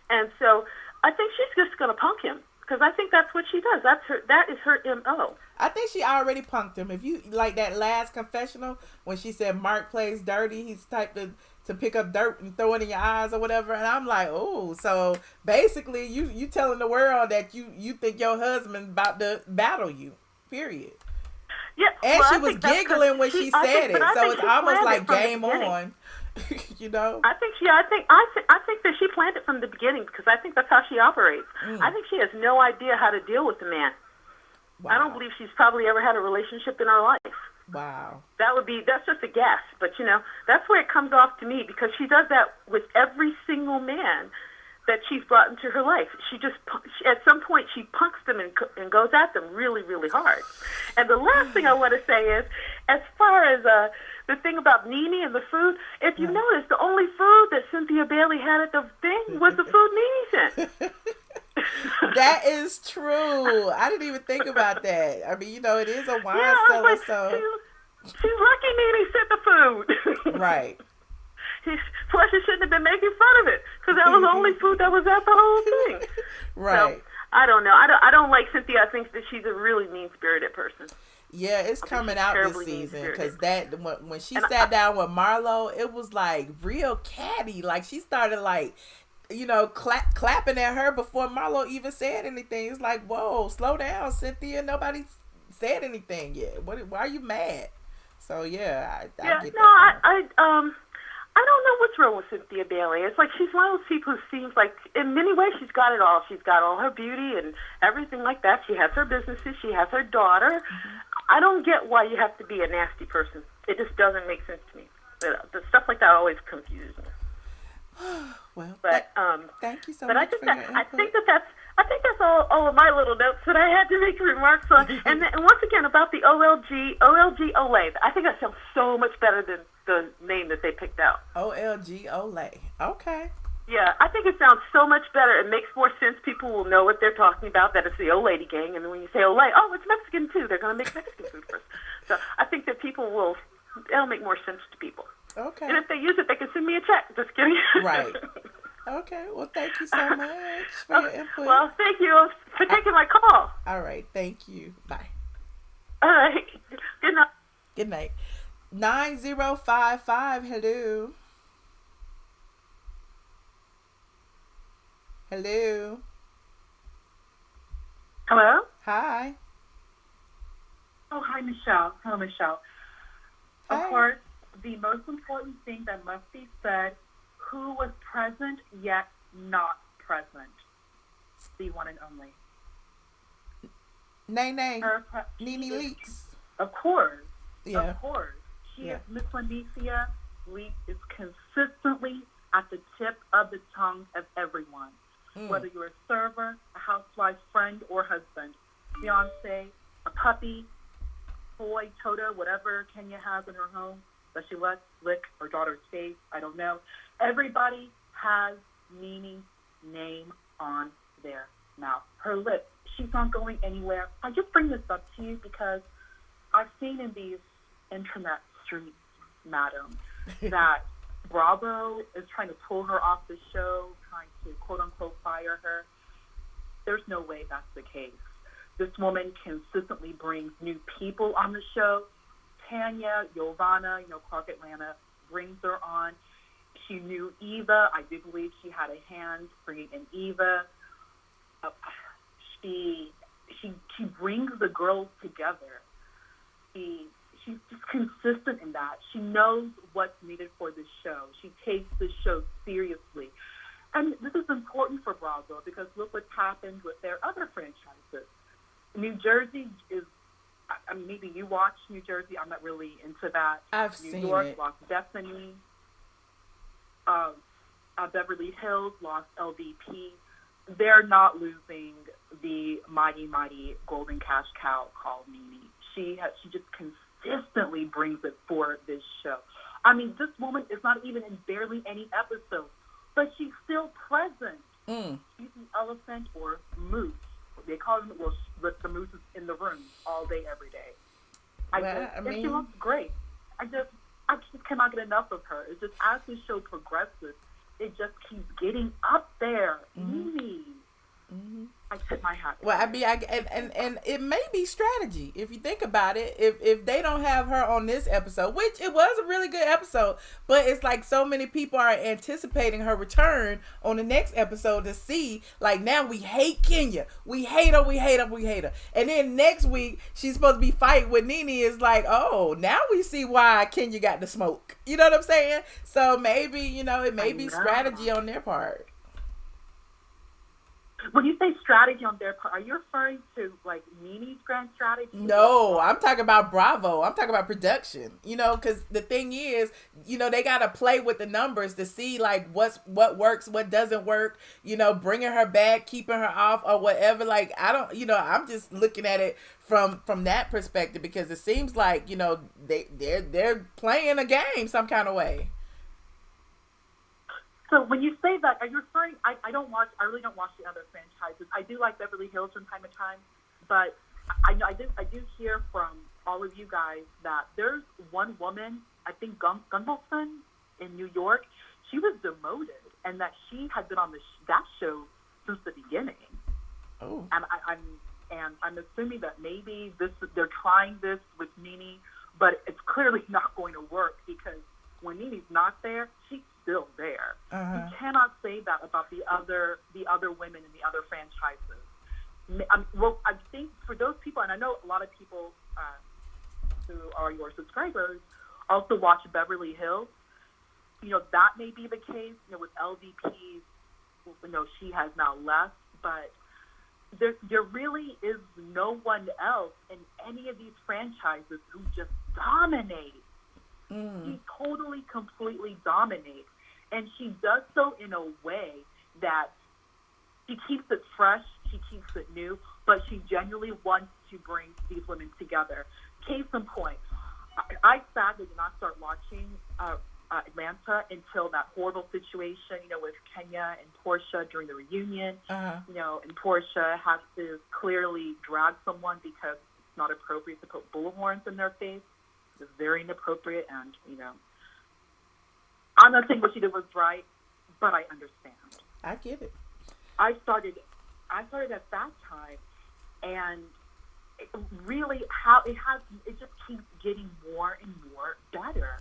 And so I think she's just going to punk him, because I think that's what she does. That is her MO. I think she already punked him. If you like that last confessional when she said Mark plays dirty, he's typed to pick up dirt and throw it in your eyes or whatever, and I'm like, oh, so basically you telling the world that you think your husband's about to battle you. Period. Yeah, and she was giggling when she said it, so it's almost like game on. I think that she planned it from the beginning, because I think that's how she operates. I think she has no idea how to deal with the man. Wow. I don't believe she's probably ever had a relationship in her life. Wow. That's just a guess, but that's where it comes off to me, because she does that with every single man that she's brought into her life. At some point she punks them and goes at them really, really hard. And the last thing I want to say is, as far as the thing about Nene and the food, if you notice, the only food that Cynthia Bailey had at the thing was the food Nene sent. That is true. I didn't even think about that. I mean, it is a wine cellar, so she's lucky Nene sent the food. Right. Portia shouldn't have been making fun of it, because that was the only food that was at the whole thing. Right. So, I don't know. I don't like Cynthia. I think that she's a really mean-spirited person. Yeah, it's coming out this season, because when she sat down with Marlo, it was like real catty. Like she started clapping at her before Marlo even said anything. It's like, whoa, slow down, Cynthia. Nobody said anything yet. Why are you mad? So yeah, I get that. I don't know what's wrong with Cynthia Bailey. It's like she's one of those people who seems like, in many ways, she's got it all. She's got all her beauty and everything like that. She has her businesses. She has her daughter. Mm-hmm. I don't get why you have to be a nasty person. It just doesn't make sense to me. The stuff like that always confuses me. Well, but thank you so much. But I think that's all of my little notes that I had to make remarks on. And once again, about the OLG Olay. I think that sounds so much better than the name that they picked out. OLG Olay. Okay. Yeah, I think it sounds so much better. It makes more sense. People will know what they're talking about, that it's the old lady gang. And then when you say Olay, it's Mexican too. They're going to make Mexican food first. So I think that it'll make more sense to people. Okay. And if they use it, they can send me a check. Just kidding. Right. Okay. Well, thank you so much for your input. Well, thank you for taking my call. All right. Thank you. Bye. All right. Good night. Good night. 9055. Hello. Hello. Hello? Hi. Oh, hi, Michelle. Hello, Michelle. Hi. Of course, the most important thing that must be said, who was present yet not present? The one and only. Nene. She Nene is- Leaks. Of course. Yeah. Of course. She Yeah. is Miss Lanicia. Leaks is consistently at the tip of the tongue of everyone. Whether you're a server, a housewife, friend, or husband, fiance, a puppy, toy, Toto, whatever Kenya has in her home that she lets lick her daughter's face, I don't know. Everybody has Nene's name on their mouth. Her lips, she's not going anywhere. I just bring this up to you because I've seen in these internet streets, madam, that Bravo is trying to pull her off the show, trying to quote-unquote fire her. There's no way that's the case. This woman consistently brings new people on the show. Tanya, Giovanna, Clark Atlanta brings her on. She knew Eva. I do believe she had a hand bringing in Eva. She brings the girls together. She's just consistent in that. She knows what's needed for this show. She takes the show seriously. And this is important for Bravo because look what's happened with their other franchises. New Jersey is, maybe you watch New Jersey. I'm not really into that. I've New seen York it. lost Bethany. Beverly Hills lost LVP. They're not losing the mighty, mighty golden cash cow called Nene. She just consistently brings it for this show. This woman is not even in barely any episodes, but she's still present. She's an elephant or moose. They call them, the moose is in the room all day, every day. And she looks great. I just cannot get enough of her. It's just as the show progresses, it just keeps getting up there. Nene. I tip my hat. Well, and it may be strategy if you think about it. If they don't have her on this episode, which it was a really good episode, but it's like so many people are anticipating her return on the next episode to see. Like now we hate Kenya, we hate her, and then next week she's supposed to be fighting with Nene. Is like, oh, now we see why Kenya got the smoke. You know what I'm saying? So maybe it may be strategy on their part. When you say strategy on their part, are you referring to like Nene's grand strategy? No, I'm talking about Bravo. I'm talking about production. Because the thing is, they gotta play with the numbers to see like what works, what doesn't work. Bringing her back, keeping her off, or whatever. Like I don't, I'm just looking at it from that perspective because it seems like they're playing a game some kind of way. So when you say that, are you referring? I really don't watch the other franchises. I do like Beverly Hills from time to time, but I do hear from all of you guys that there's one woman, I think Gunvalson in New York. She was demoted, and that she had been on that show since the beginning. Oh. And I'm assuming that maybe they're trying this with Nene, but it's clearly not going to work because when Nene's not there, she's still there. You cannot say that about the other women in the other franchises. I think for those people, and I know a lot of people who are your subscribers also watch Beverly Hills. That may be the case. With LVP, she has now left, but there really is no one else in any of these franchises who just dominate. She totally, completely dominates. And she does so in a way that she keeps it fresh, she keeps it new, but she genuinely wants to bring these women together. Case in point, I sadly did not start watching Atlanta until that horrible situation, with Kenya and Portia during the reunion. And Portia has to clearly drag someone because it's not appropriate to put bullhorns in their face. It's very inappropriate, and I'm not saying what she did was right, but I understand. I get it. I started at that time, and it really it just keeps getting more and more better.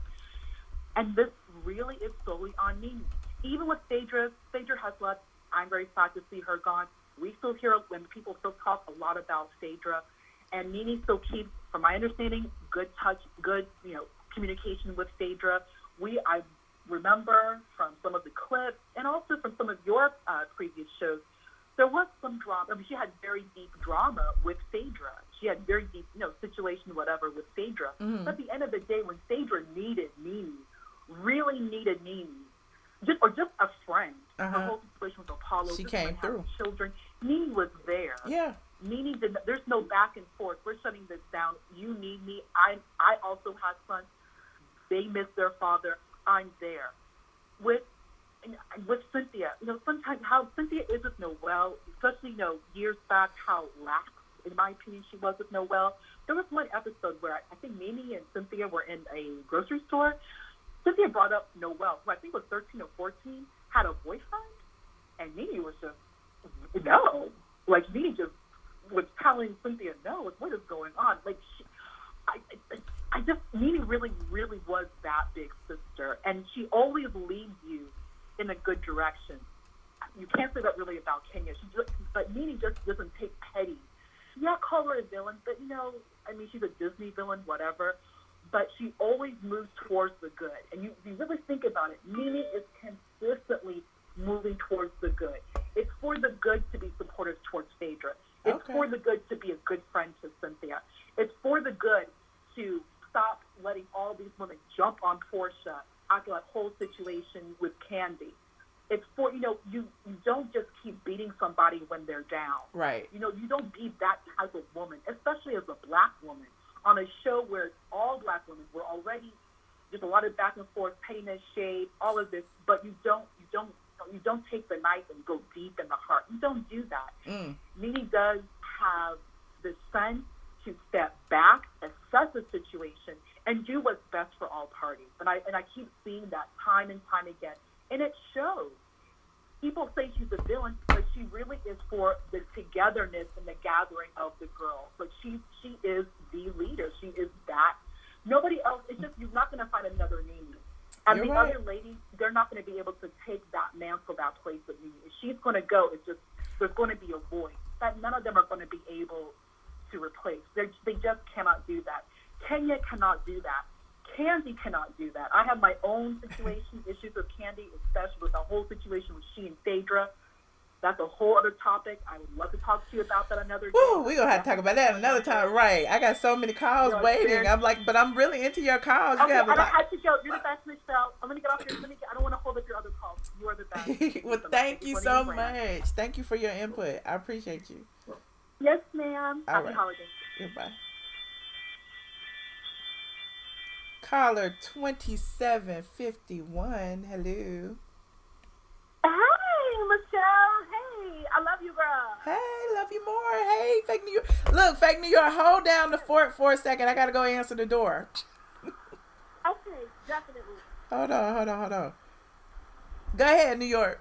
And this really is solely on me. Even with Phaedra has left. I'm very sad to see her gone. We still hear when people still talk a lot about Phaedra, and Nene still keeps, from my understanding, good touch, good communication with Phaedra. I remember from some of the clips and also from some of your previous shows, there was some drama. I mean, she had very deep drama with Phaedra. She had very deep, situation, whatever, with Phaedra. Mm-hmm. But at the end of the day, when Phaedra needed Nene, really needed Nene, just a friend, her whole situation with Apollo, she came through. Children, Nene was there. Yeah. Nene did. There's no back and forth. We're shutting this down. You need me. I also have sons. They miss their father. I'm there. With Cynthia, sometimes how Cynthia is with Noel, especially years back, how lax, in my opinion, she was with Noel. There was one episode where I think Nene and Cynthia were in a grocery store. Cynthia brought up Noel, who I think was 13 or 14, had a boyfriend, and Nene was just no. Like Nene just was telling Cynthia no. What is going on? Like Nene really, really was that big sister, and she always leads you in a good direction. You can't say that really about Kenya. But Nene just doesn't take petty. Yeah, call her a villain, but she's a Disney villain, whatever. But she always moves towards the good. And you really think about it, Nene is consistently moving towards the good. It's for the good to be supportive towards Phaedra. It's for the good to be a good friend to Cynthia. It's for the good to stop letting all these women jump on Portia after that whole situation with Kandi. It's for, you don't just keep beating somebody when they're down. Right. You don't be that type of woman, especially as a black woman, on a show where all black women were already just a lot of back and forth, pettiness, shade, all of this, but you don't take the knife and go deep in the heart. You don't do that. Nene does have the sense to step back, assess the situation, and do what's best for all parties. And I keep seeing that time and time again. And it shows. People say she's a villain, but she really is for the togetherness and the gathering of the girls. But she is the leader. She is that. Nobody else, it's just, you're not going to find another Nene. And the other ladies, they're not going to be able to take that mantle, that place of Nene. If she's going to go, it's just, there's going to be a void that none of them are going to be able to replace. They just cannot do that. Kenya cannot do that. Kandi cannot do that. I have my own issues with Kandi, especially with the whole situation with she and Phaedra. That's a whole other topic. I would love to talk to you about that another day. Ooh, we're going to have to talk about that another time. Right. I got so many calls waiting. I'm like, but I'm really into your calls. Okay, I have to go. You're the best, Michelle. I'm going to get off here. I don't want to hold up your other calls. You are the best. Well, thank you so much. Thank you for your input. I appreciate you. Yes, ma'am. Happy holidays. Goodbye. Caller 2751. Hello. Hey, Michelle. Hey, I love you, girl. Hey, love you more. Hey, Fake New York. Look, Fake New York, hold down the fort for a second. I got to go answer the door. Okay, definitely. Hold on. Go ahead, New York.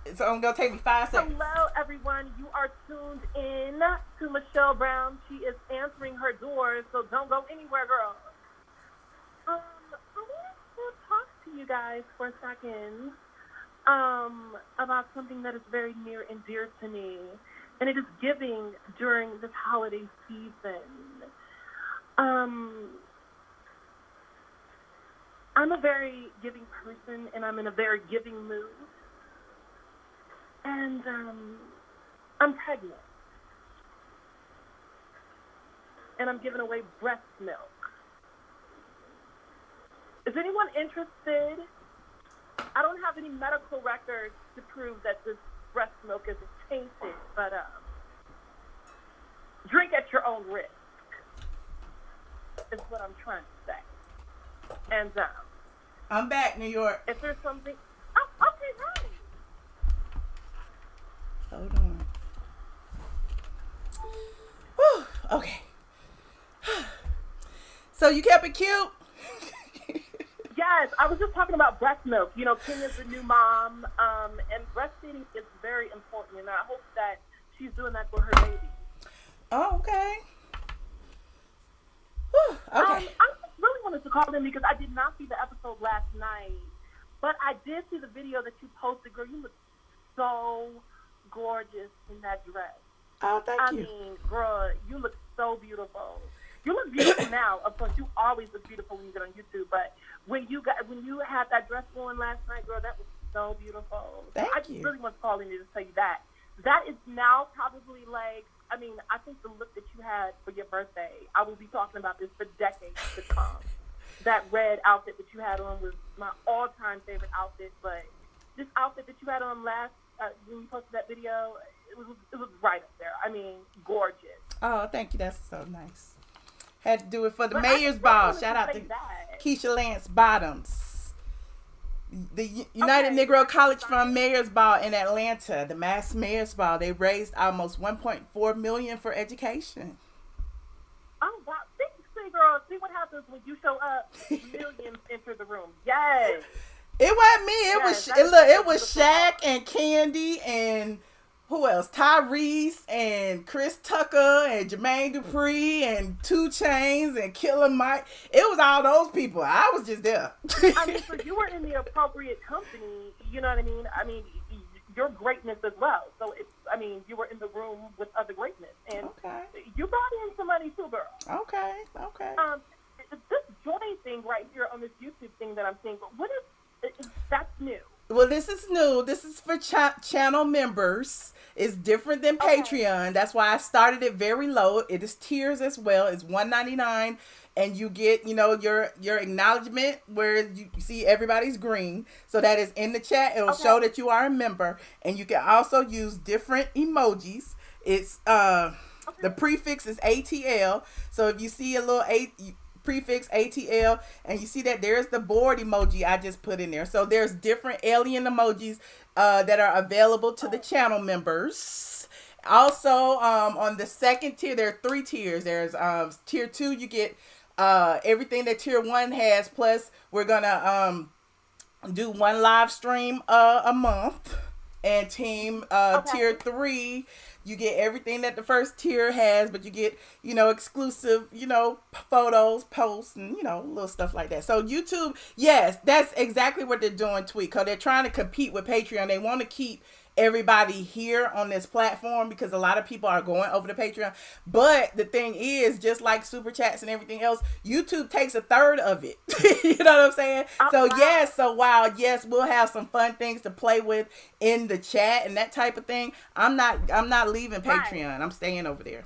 It's only going to take me 5 seconds. Hello, everyone. You are tuned in to Michelle Brown. She is answering her door, so don't go anywhere, girl. I wanted to talk to you guys for a second about something that is very near and dear to me, and it is giving during this holiday season. I'm a very giving person, and I'm in a very giving mood. And I'm pregnant. And I'm giving away breast milk. Is anyone interested? I don't have any medical records to prove that this breast milk is tainted, but drink at your own risk is what I'm trying to say. And I'm back, New York. If there's something... Oh, okay, right. Hold on. Whew, okay. So you kept it cute? Yes, I was just talking about breast milk. You know, Kenya's a new mom, and breastfeeding is very important, and I hope that she's doing that for her baby. Oh, okay. Whew, okay. I really wanted to call in because I did not see the episode last night, but I did see the video that you posted. Girl, you look so gorgeous in that dress. Oh, thank you. I mean, girl, you look so beautiful. You look beautiful now. Of course, you always look beautiful when you get on YouTube. But when you had that dress on last night, girl, that was so beautiful. Thank I you. just really was calling you to tell you that. That is now probably like, I mean, I think the look that you had for your birthday, I will be talking about this for decades to come. That red outfit that you had on was my all-time favorite outfit. But this outfit that you had on last, when you posted that video, it was right up there. I mean, gorgeous. Oh, thank you. That's so nice. Had to do it for the But mayor's I ball. wanted Shout to out say to that. Keisha Lance Bottoms. The United Negro College Fund Mayor's Ball in Atlanta, the Mass Mayor's Ball. They raised almost $1.4 million for education. Oh, wow. See, girl, see what happens when you show up, millions enter the room. Yes. It wasn't me. It was beautiful. Shaq and Kandi and who else? Tyrese and Chris Tucker and Jermaine Dupri and 2 Chainz and Killer Mike. It was all those people. I was just there. I mean, so you were in the appropriate company. You know what I mean? I mean, your greatness as well. So you were in the room with other greatness, and you brought in some money too, girl. Okay. This join thing right here on this YouTube thing that I'm seeing, what is that's new? Well, this is new. This is for channel members. It's different than Patreon. That's why I started it very low. It is tiers as well. It's $1.99, and you get, your acknowledgement where you see everybody's green. So that is in the chat. It'll show that you are a member, and you can also use different emojis. It's the prefix is ATL. So if you see a little prefix ATL and you see that there's the board emoji I just put in there. So there's different alien emojis that are available to the channel members. Also, on the second tier, there are 3 tiers. There's tier 2, you get everything that tier 1 has, plus we're gonna do 1 live stream a month. And tier 3, you get everything that the first tier has, but you get, exclusive, photos, posts, and, little stuff like that. So YouTube, yes, that's exactly what they're doing, Tweet, because they're trying to compete with Patreon. They want to keep everybody here on this platform because a lot of people are going over to Patreon. But the thing is, just like Super Chats and everything else, YouTube takes 1/3 of it. You know what I'm saying? Yes, we'll have some fun things to play with in the chat and that type of thing. I'm not leaving Patreon. I'm staying over there.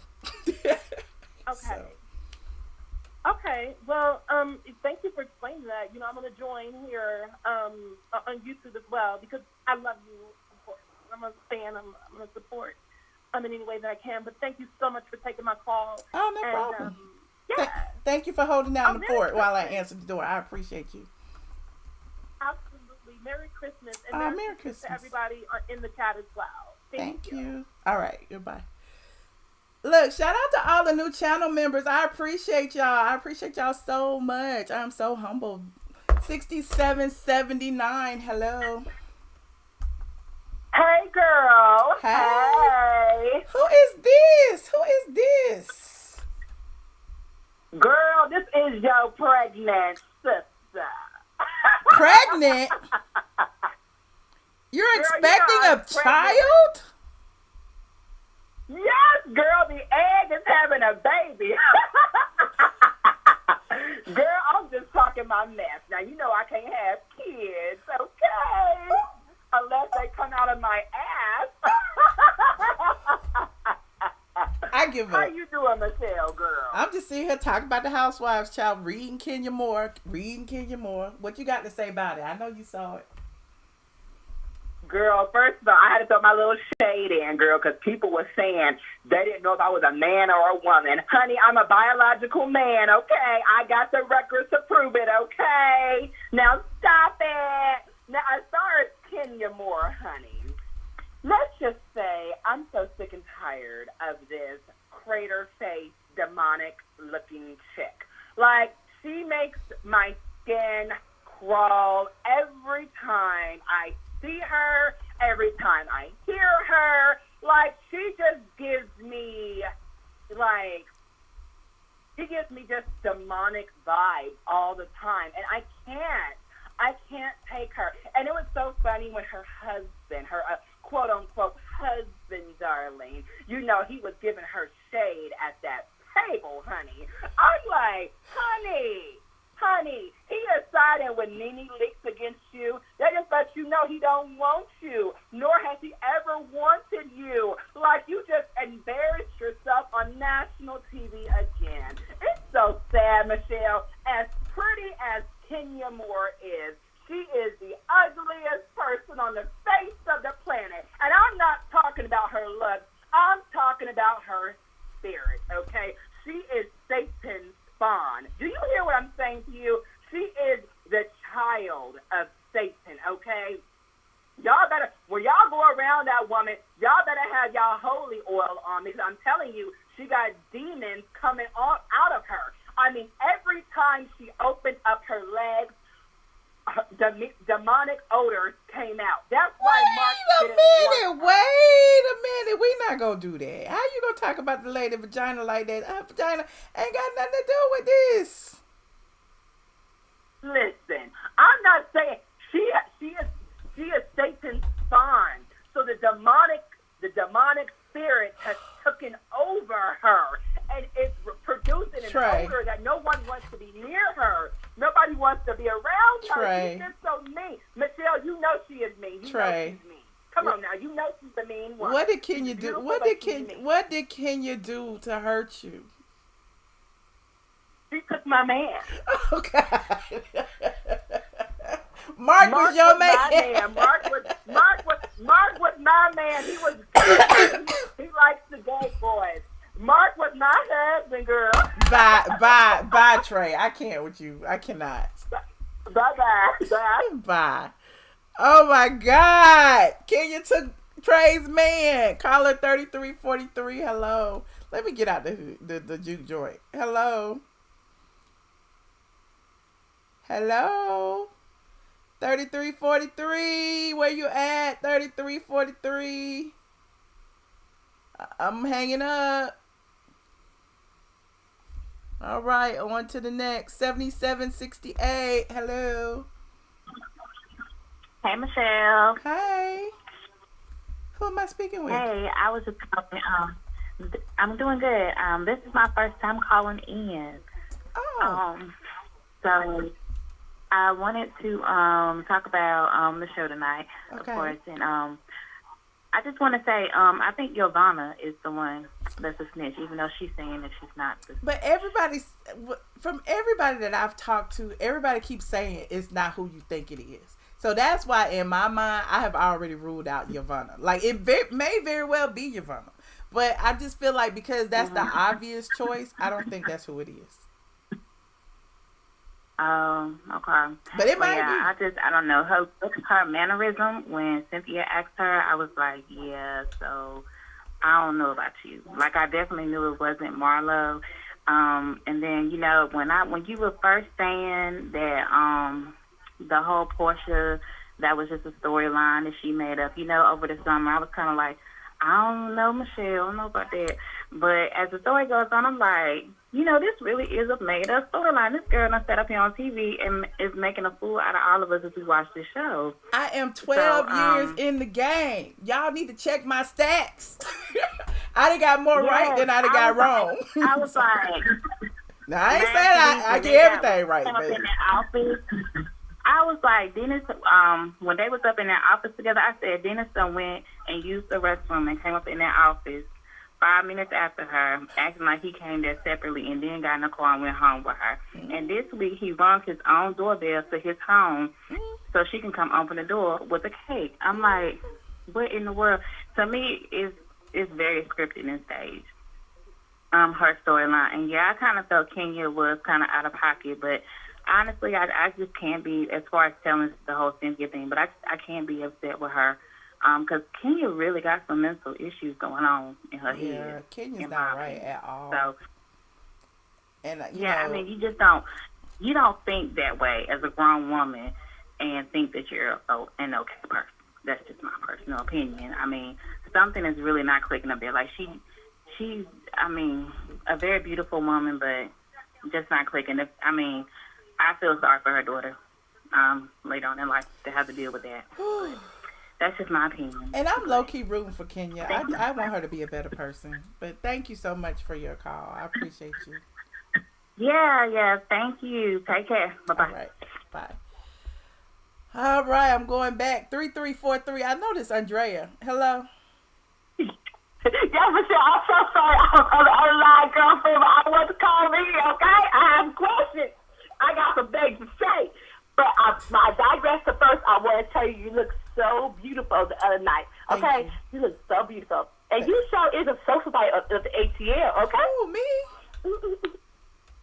Okay. Well, thank you for explaining that. I'm going to join here on YouTube as well because I love you. I'm a fan. I'm going to support in any way that I can. But thank you so much for taking my call. Oh, no problem. Thank you for holding down the fort while I answered the door. I appreciate you. Absolutely. Merry Christmas. And Merry Christmas to everybody in the chat as well. Thank you. All right. Goodbye. Look, shout out to all the new channel members. I appreciate y'all. I appreciate y'all so much. I'm so humbled. 6779. Hello. Hey, girl. Hey. Who is this? Girl, this is your pregnant sister. Pregnant? You're expecting a child? Yes, girl, the egg is having a baby. Girl, I'm just talking my mess. Now, I can't have kids, okay? Unless they come out of my ass. I give up. How you doing, Michelle, girl? I'm just sitting here talking about the Housewives, child, reading Kenya Moore. What you got to say about it? I know you saw it. Girl, first of all, I had to throw my little shade in, girl, because people were saying they didn't know if I was a man or a woman. Honey, I'm a biological man, okay? I got the records to prove it, okay? Now stop it. Now, as far as Kenya Moore, honey, let's just say I'm so sick and tired of this crater-faced, demonic-looking chick. Like, she makes my skin crawl every time I see her, every time I hear her. Like, she just gives me, just demonic vibes all the time. And I can't take her. And it was so funny when her husband, her quote-unquote husband, darling. You know, he was giving her shade at that table, honey. I'm like, honey, he is siding with Nene Leaks against you. That just lets you know he don't want you, nor has he ever wanted you. Like, you just embarrassed yourself on national TV again. It's so sad, Michelle. As pretty as Kenya Moore is, she is the ugliest person on the face of the planet. And I'm not talking about her looks. I'm talking about her spirit, okay? She is Satan's spawn. Do you hear what I'm saying to you? She is the child of Satan, okay? Y'all better, when y'all go around that woman, y'all better have y'all holy oil on, because I'm telling you, she got demons coming out of her. I mean, every time she opened up her legs, demonic odors came out. That's why Mark didn't Wait a minute. We not gonna do that. How you gonna talk about the lady vagina like that? Her vagina ain't got nothing to do with this. Listen, I'm not saying she is Satan's spawn. So the demonic spirit has taken over her, and it's producing an odor that no one wants to be near her. Nobody wants to be around her. She's just so mean. Michelle, you know she is mean. You know she's mean. Come on now, you know she's the mean one. What did Kenya do? What did Kenya do to hurt you? She took my man. Oh God. Mark was your man. Mark was my man. He was he likes the gay boys. Mark was my husband, girl. Bye, Trey. I can't with you. I cannot. Bye. Oh my God. Kenya took Trey's man. Caller 3343. Hello. Let me get out the juke joint. Hello. 3343. Where you at? 3343. I'm hanging up. All right, on to the next. 7768. Hello. Hey, Michelle. Hey. Who am I speaking with? Hey, I was just calling. I'm doing good. This is my first time calling in. Oh. So I wanted to talk about the show tonight, of course, and I just want to say, I think Giovanna is the one that's a snitch, even though she's saying that she's not. But from everybody that I've talked to, everybody keeps saying it's not who you think it is. So that's why, in my mind, I have already ruled out Giovanna. Like, it may very well be Giovanna. But I just feel like because that's the obvious choice, I don't think that's who it is. Okay. But it might be. I don't know. Her mannerism, when Cynthia asked her, I was like, yeah, so I don't know about you. Like, I definitely knew it wasn't Marlo. And then, you know, when you were first saying that the whole Portia, that was just a storyline that she made up, you know, over the summer, I was kind of like, I don't know, Michelle, I don't know about that. But as the story goes on, I'm like, you know, this really is a made-up storyline. This girl done sat up here on TV and is making a fool out of all of us as we watch this show. I am 12 years in the game. Y'all need to check my stats. I done got more right than I done got wrong. I was like... Now, I ain't saying I get everything right, baby. I was like, Dennis, when they was up in that office together, I said, Dennis done went and used the restroom and came up in that office 5 minutes after her, acting like he came there separately and then got in the car and went home with her. Mm-hmm. And this week, he rung his own doorbell to his home so she can come open the door with a cake. I'm like, what in the world? To me, it's very scripted and staged, her storyline. And, yeah, I kind of felt Kenya was kind of out of pocket, but honestly, I just can't be, as far as telling the whole Cynthia thing, but I can't be upset with her. Because Kenya really got some mental issues going on in her head. Yeah, Kenya's not right at all. So, and I mean, you just don't think that way as a grown woman and think that you're an okay person. That's just my personal opinion. I mean, something is really not clicking up there. Like, she's, I mean, a very beautiful woman, but just not clicking. I feel sorry for her daughter later on in life to have to deal with that. That's just my opinion. And I'm low-key rooting for Kenya. I want her to be a better person. But thank you so much for your call. I appreciate you. Yeah. Thank you. Take care. Bye-bye. All right. Bye. All right. I'm going back. 3343. I know this, Andrea. Hello. Yes, Michelle, I'm so sorry. I'm online, girlfriend, but I want to call me, okay? I have questions. I got some things to say. But I digress to first. I want to tell you look so beautiful the other night, okay? You look so beautiful. And you show is a socialite of the ATL, okay? Oh, me?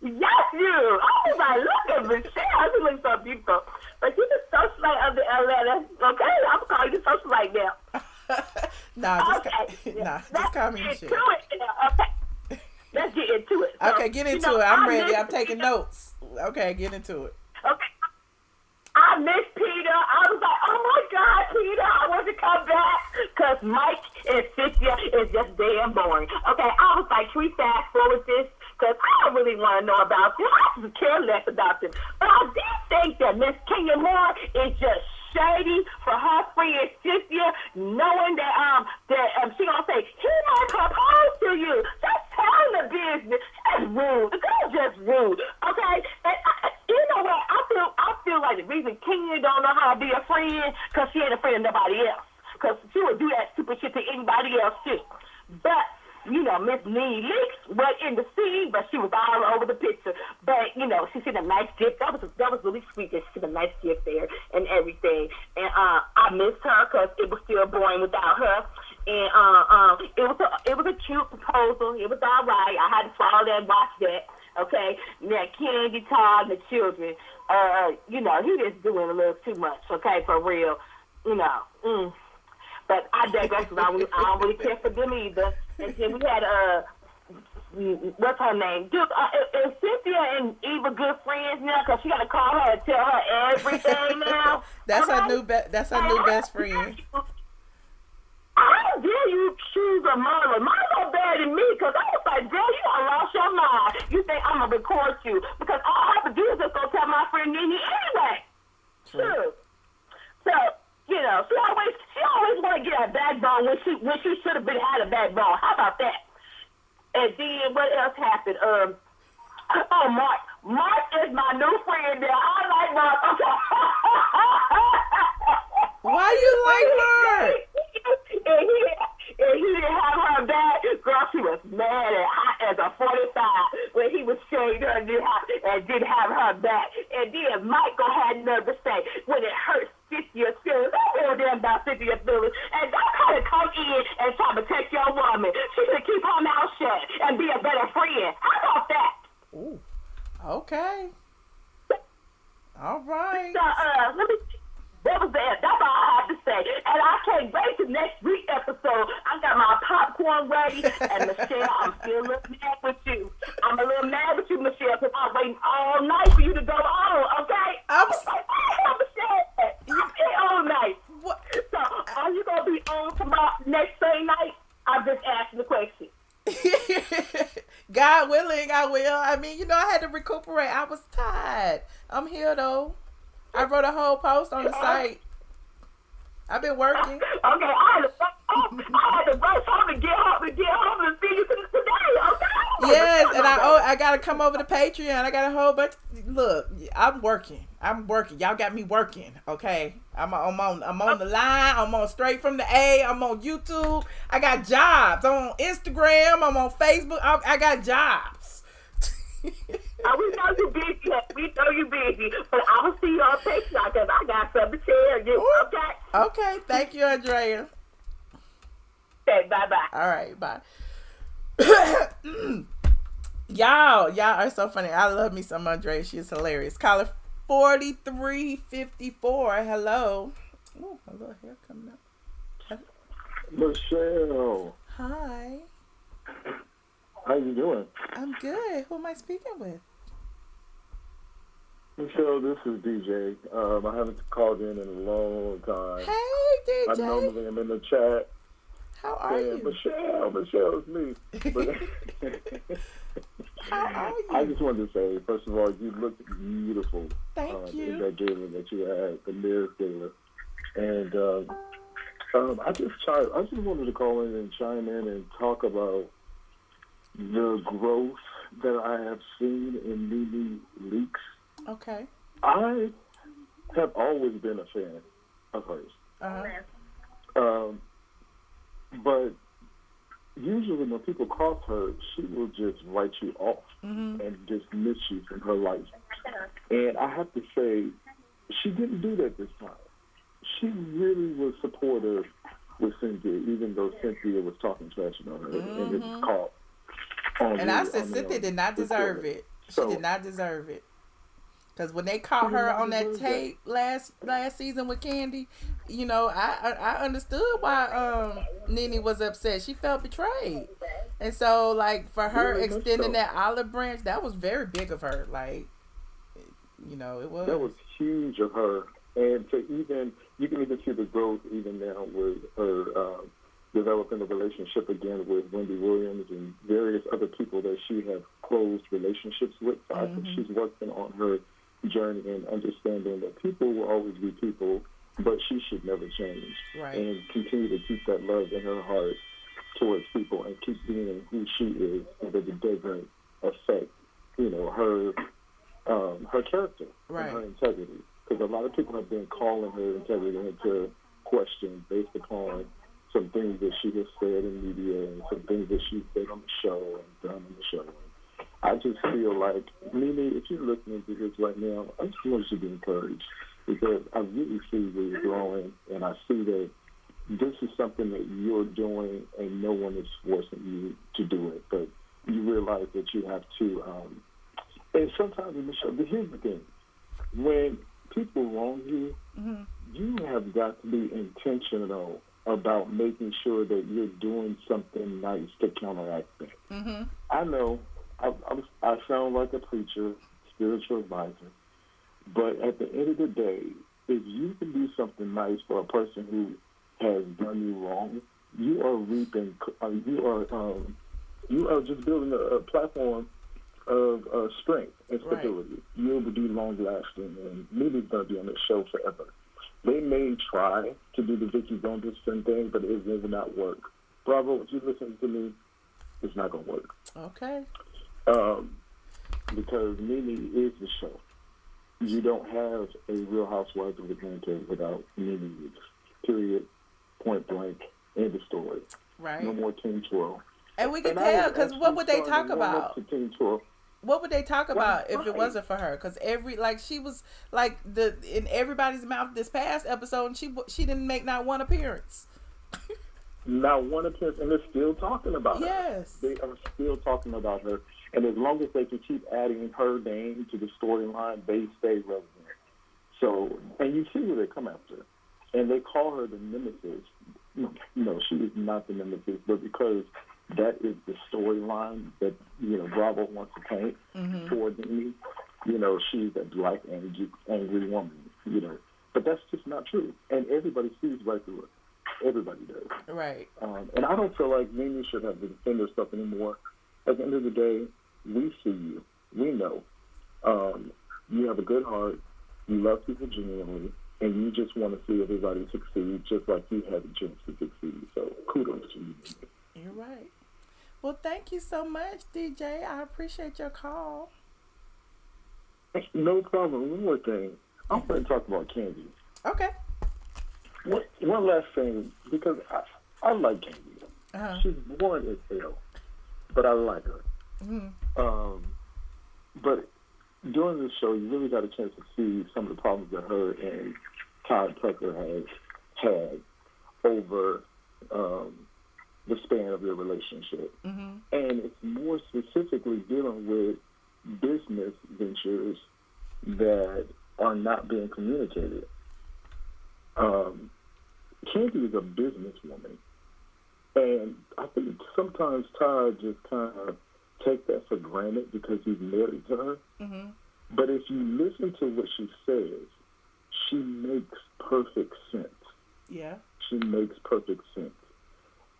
Yes, you. I was like, look at Michelle. You look so beautiful. But you the socialite of the Atlanta, okay? I'm going to call you the socialite now. Just call me Michelle. Okay. Let's get into it. So, okay, get into it. I'm ready. I'm taking notes. Okay, get into it. Okay. I miss Peter. I was like, oh my God, Peter, I want to come back. Because Mike and Cynthia is just damn boring. Okay, I was like, can we fast forward this? Because I don't really want to know about them. I just care less about them. But I did think that Miss Kenya Moore is just shady for her friend Cynthia, knowing that she gonna say he might propose to you. Just tell the business. That's rude. That's just rude. Okay. And you know what? I feel like the reason Kenya don't know how to be a friend because she ain't a friend of nobody else. Because she would do that stupid shit to anybody else too. But you know, Miss Nene Leaks was in the scene, but she was all over the picture. But, you know, she sent a nice gift. That was really sweet that she sent a nice gift there and everything. And I missed her because it was still boring without her. And it was a cute proposal. It was all right. I had to follow that and watch that. Okay? Now, Kandi, Todd, the children, you know, he just doing a little too much, okay, for real. You know, But I digress because I don't really care for them either. And then we had, what's her name? Dude, is Cynthia and Eva good friends now? Because she got to call her and tell her everything now. That's her new best friend. How dare you choose a Marlo? Marlo better than me because I was like, girl, you done lost your mind. You think I'm going to record you because all I have to do is just go tell my friend Nene anyway. True. So, you know, she always want to get a backbone when she should have had a backbone. How about that? And then what else happened? Mark. Mark is my new friend there. I like Mark. Okay. Why you like Mark? And he didn't have her back. Girl, she was mad as a 45 when he was showing her and didn't have her back. And then Michael had nerve to say, when it hurts Cynthia's feelings, I don't know damn about Cynthia's feelings. And don't try to come in and try to protect your woman. She should keep her mouth shut and be a better friend. How about that? Ooh. Okay. All right. So, that was that. That's all I have to say. And I can't wait to next week's episode. I got my popcorn ready. And Michelle, I'm still a little mad with you. I'm a little mad with you, Michelle, because I'm waiting all night for you to go on, okay? I was like, oh, Michelle, you stay all night. What? So, are you going to be on tomorrow, next Sunday night? I'm just asking the question. God willing, I will. I mean, you know, I had to recuperate. I was tired. I'm here, though. I wrote a whole post on the site. I've been working. Okay, I had to rush home to get home to see you today, okay? Yes, and I gotta come over to Patreon. I got a whole bunch. Look, I'm working. Y'all got me working, okay? I'm on the line. I'm on Straight from the A. I'm on YouTube. I got jobs. I'm on Instagram. I'm on Facebook. I got jobs. We know you busy. We know you busy. But I will see you on Patreon because I got something to tell you. Okay? Okay. Thank you, Andrea. Okay, bye-bye. All right, bye. Y'all are so funny. I love me some Andrea. She is hilarious. Caller 4354. Hello. Ooh, a little hair coming up. Michelle. Hi. How you doing? I'm good. Who am I speaking with? Michelle, this is DJ. I haven't called in a long time. Hey, DJ. I normally am in the chat. How are you? Michelle, it's me. But how are you? I just wanted to say, first of all, you look beautiful. Thank you. In that gala that you had, the Mirror Gala. And I just wanted to call in and chime in and talk about the growth that I have seen in Nene Leakes. Okay. I have always been a fan of hers. But usually when people cross her, she will just write you off and dismiss you from her life. And I have to say, she didn't do that this time. She really was supportive with Cynthia, even though Cynthia was talking trash about her, and it was caught. And I said Cynthia did not deserve it. She did not deserve it. Because when they caught her on that tape last season with Kandi, you know, I understood why Nene was upset. She felt betrayed. And so, like, for her extending that olive branch, that was very big of her. Like, you know, it was. That was huge of her. And you can even see the growth even now with her developing a relationship again with Wendy Williams and various other people that she has closed relationships with. So I think she's working on her journey and understanding that people will always be people, but she should never change. Right. And continue to keep that love in her heart towards people and keep being who she is so that it doesn't affect, you know, her character and her integrity. Because a lot of people have been calling her integrity into question based upon some things that she has said in media and some things that she said on the show and done on the show. I just feel like, Nene, if you're listening to this right now, I just want you to be encouraged because I really see where you're growing, and I see that this is something that you're doing and no one is forcing you to do it. But you realize that you have to, and sometimes in the show, but here's the thing. When people wrong you, you have got to be intentional about making sure that you're doing something nice to counteract that. I know I sound like a preacher, spiritual advisor, but at the end of the day, if you can do something nice for a person who has done you wrong, you are reaping. You are just building a platform of strength and stability. You'll be long lasting, and Nene's going to be on this show forever. They may try to do the Vicky Gunderson thing, but it will not work. Bravo, if you listen to me, it's not going to work. Okay. Because Nene is the show. You don't have a Real Housewives of Atlanta without Nene Leakes. Period. Point blank. End of story. Right. No more Team Twirl. And we can tell, because what would they talk about? What would they talk about if it wasn't for her? Because she was like in everybody's mouth this past episode, and she didn't make not one appearance. Not one appearance, and they're still talking about her. Yes. They are still talking about her. And as long as they can keep adding her name to the storyline, they stay relevant. So, and you see who they come after. And they call her the nemesis. No, she is not the nemesis, but because that is the storyline that, you know, Bravo wants to paint for Nene, you know, she's a black, angry woman, you know. But that's just not true. And everybody sees right through it. Everybody does. Right. And I don't feel like Nene should have to defend herself anymore. At the end of the day, we see you. We know. You have a good heart. You love people genuinely. And you just want to see everybody succeed just like you had a chance to succeed. So kudos to you. You're right. Well, thank you so much, DJ. I appreciate your call. No problem. One more thing. I'm going to talk about Kandi. Okay. One last thing, because I like Kandi. She's boring as hell, but I like her. But during this show, you really got a chance to see some of the problems that her and Todd Tucker has had over the span of their relationship. And it's more specifically dealing with business ventures that are not being communicated. Kandi is a businesswoman, and I think sometimes Todd just kind of take that for granted because he's married to her. But if you listen to what she says, she makes perfect sense. Yeah. She makes perfect sense.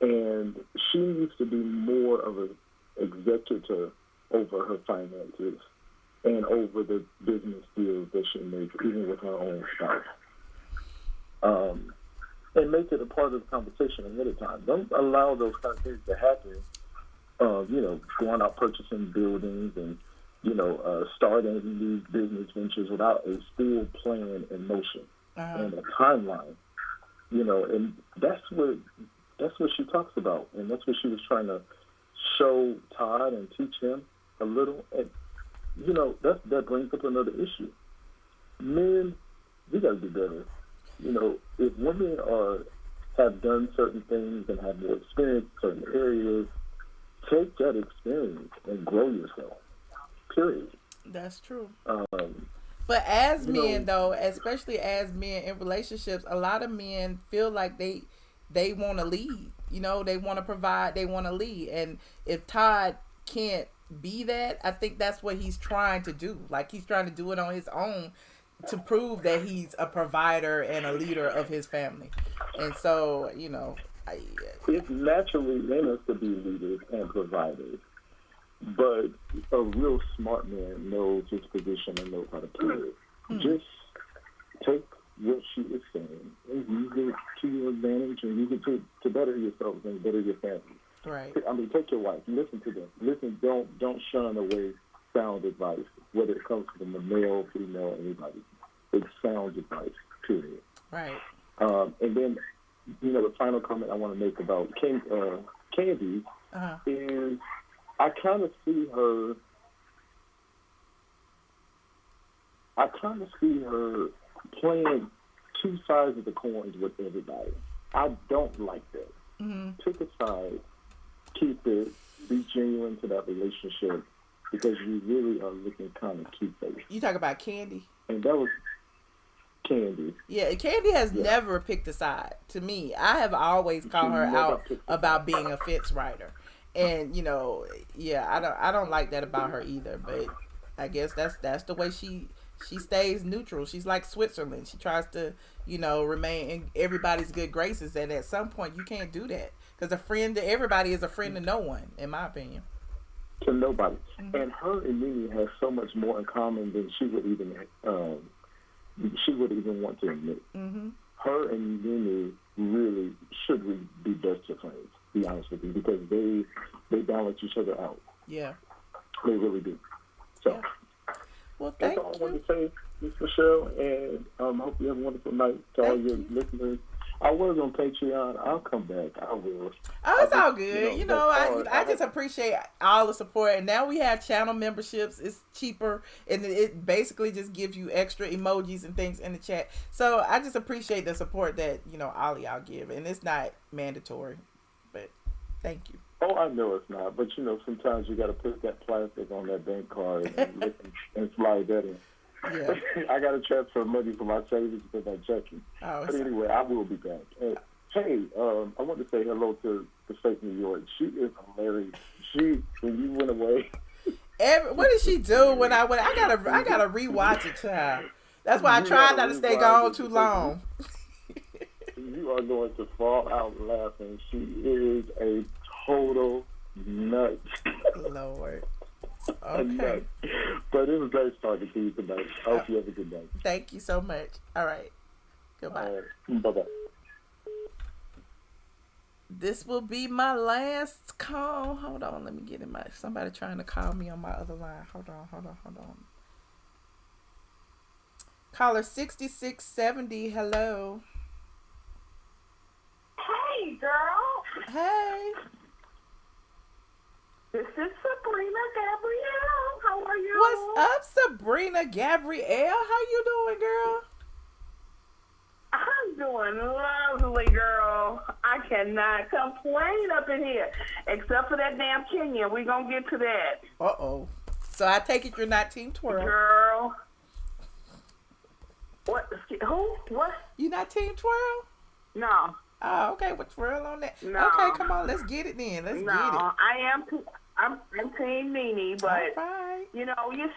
And she needs to be more of an executor over her finances and over the business deals that she makes, even with her own spouse. and make it a part of the conversation ahead of time. Don't allow those kind of things to happen. Going out purchasing buildings and, starting these business ventures without a full plan in motion and a timeline. And that's what she talks about, and that's what she was trying to show Todd and teach him a little. And that brings up another issue. Men, we gotta do better. If women have done certain things and have more experience in certain areas, take that experience and grow yourself. Period. That's true. But as men, though, especially as men in relationships, a lot of men feel like they want to lead. They want to provide, they want to lead. And if Todd can't be that, I think that's what he's trying to do. Like, he's trying to do it on his own to prove that he's a provider and a leader of his family. And so, it's naturally in us to be leaders and providers. But a real smart man knows his position and knows how to play it. Just take what she is saying and use it to your advantage and use it to better yourself and better your family. Right. I mean, take your wife. Listen to them. Listen. Don't shun away sound advice, whether it comes from a male, female, anybody. It's sound advice. Period. Right. And then, the final comment I want to make about Kandi is, I kind of see her playing two sides of the coins with everybody. I don't like that. Pick a side, keep it, be genuine to that relationship, because you really are looking kind of cute-faced. You talk about Kandi? And that was Kandi. Yeah, Kandi has never picked a side. To me, I have always called her out about being a fence rider. And I don't like that about her either. But I guess that's the way she stays neutral. She's like Switzerland. She tries to remain in everybody's good graces. And at some point, you can't do that, because a friend to everybody is a friend to no one, in my opinion. To nobody. And her and Nene have so much more in common than she would even want to admit. Her and Nene really should be best of friends. Be honest with you, because they balance each other out. Yeah, they really do. So, well, thank that's all I wanted to say, Miss Michelle, and hope you have a wonderful night to all your listeners. I was on Patreon. I'll come back. I will. Oh, it's all good. I just appreciate all the support. And now we have channel memberships. It's cheaper, and it basically just gives you extra emojis and things in the chat. So I just appreciate the support that all of y'all give, and it's not mandatory. But thank you. Oh, I know it's not, but sometimes you got to put that plastic on that bank card and slide that in. Yeah. I got to transfer money from my savings to my checking. But anyway, I will be back. Hey, I want to say hello to the fake New York. She is hilarious. When you went away. What did she do when I went? I gotta rewatch it, child. That's why I try not to stay gone too long. You are going to fall out laughing. She is a total nut. Lord. Okay. But it was great talking to you tonight. I hope you have a good night. Thank you so much. All right. Goodbye. Bye-bye. This will be my last call. Hold on. Let me get in somebody trying to call me on my other line. Hold on. Caller 6670. Hello. Hey, girl. Hey. This is Sabrina Gabrielle. How are you? What's up, Sabrina Gabrielle? How you doing, girl? I'm doing lovely, girl. I cannot complain up in here, except for that damn Kenyan. We're going to get to that. Uh-oh. So I take it you're not Team Twirl. Girl. What? Who? What? You not Team Twirl? No. Oh, okay. With Twirl on that? No. Okay, come on. Let's get it then. Let's get it. I'm Team Nene, but you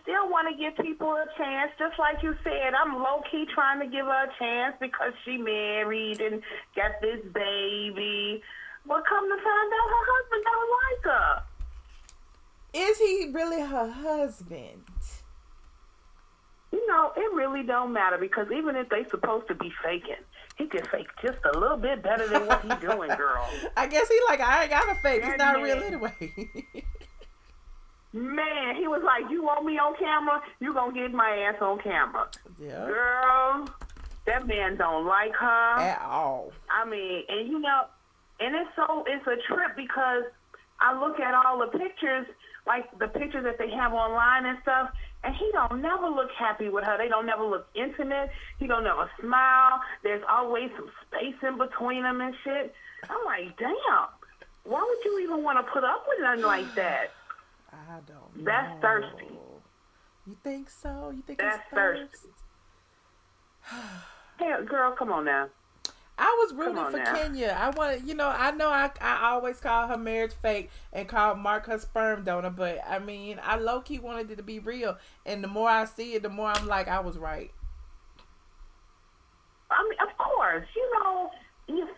still want to give people a chance. Just like you said, I'm low key trying to give her a chance because she married and got this baby. But come to find out, her husband don't like her. Is he really her husband? No, it really don't matter because even if they supposed to be faking, he can fake just a little bit better than what he doing, girl. I guess he like, I ain't got to fake. It's not real anyway. Man, he was like, you want me on camera? You gonna get my ass on camera. Yeah. Girl, that man don't like her. At all. I mean, and and it's a trip because I look at all the pictures, like the pictures that they have online and stuff, and he don't never look happy with her. They don't never look intimate. He don't never smile. There's always some space in between them and shit. I'm like, damn, why would you even want to put up with nothing like that? I don't know. That's thirsty. You think so? You think that's it's thirsty? Hey, girl, come on now. I was rooting for Kenya. I know I always call her marriage fake and call Mark her sperm donor, but I mean, I low-key wanted it to be real. And the more I see it, the more I'm like, I was right. I mean, of course.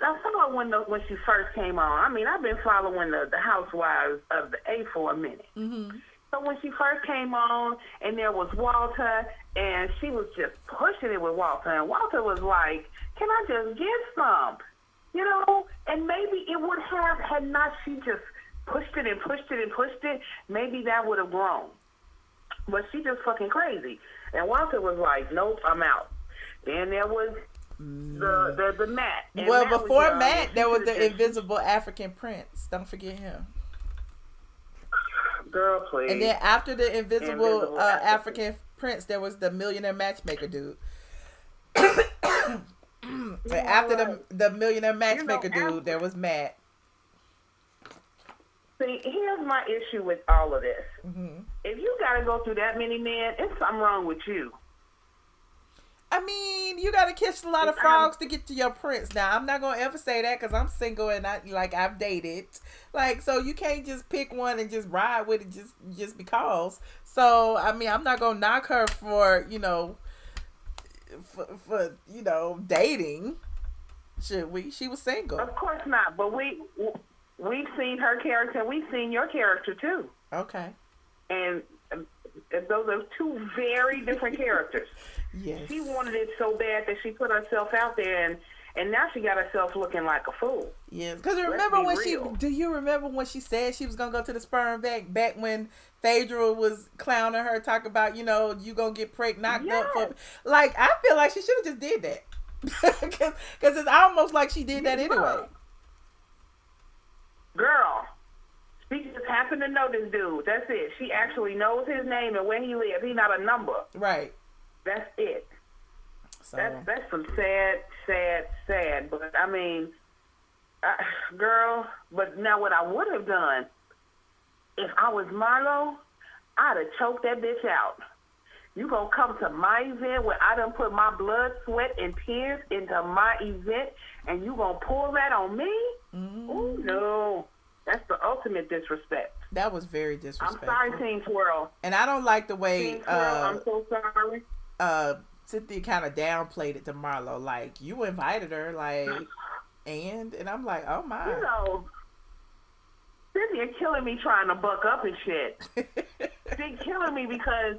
I saw it when she first came on. I mean, I've been following the Housewives of the A for a minute. Mm-hmm. So when she first came on, and there was Walter, and she was just pushing it with Walter, and Walter was like, can I just get some? And maybe it would have, had not she just pushed it and pushed it and pushed it, maybe that would have grown. But she just fucking crazy. And Walter was like, nope, I'm out. Then there was the Matt. And well, Matt before Matt, there was the invisible African prince. Don't forget him. Girl, please. And then after the invisible African prince, there was the millionaire matchmaker dude. After the millionaire matchmaker dude, there was Matt. See, here's my issue with all of this. Mm-hmm. If you got to go through that many men, it's something wrong with you. I mean, you got to catch a lot of frogs to get to your prince. Now, I'm not going to ever say that because I'm single and I've dated. So you can't just pick one and just ride with it just because. So, I mean, I'm not going to knock her for, for dating. Should we? She was single. Of course not. But we've seen her character. We've seen your character, too. Okay. And those are two very different characters. Yes. She wanted it so bad that she put herself out there, and now she got herself looking like a fool. Yes, because do you remember when she said she was gonna go to the sperm bank back when Phaedra was clowning her, talking about you gonna get knocked up for I feel like she should have just did that because it's almost like she did that anyway. Girl. She just happened to know this dude. That's it. She actually knows his name and where he lives. He's not a number. Right. That's it. So. That's some sad. But I mean, girl. But now, what I would have done if I was Marlo, I'd have choked that bitch out. You gonna come to my event where I done put my blood, sweat, and tears into my event, and you gonna pull that on me? Mm-hmm. Oh no. That's the ultimate disrespect. That was very disrespectful. I'm sorry, Team Twirl. And I don't like the way Team Twirl, I'm so sorry. Cynthia kind of downplayed it to Marlo. Like, you invited her, and I'm like, oh my. Cynthia killing me trying to buck up and shit. She killing me because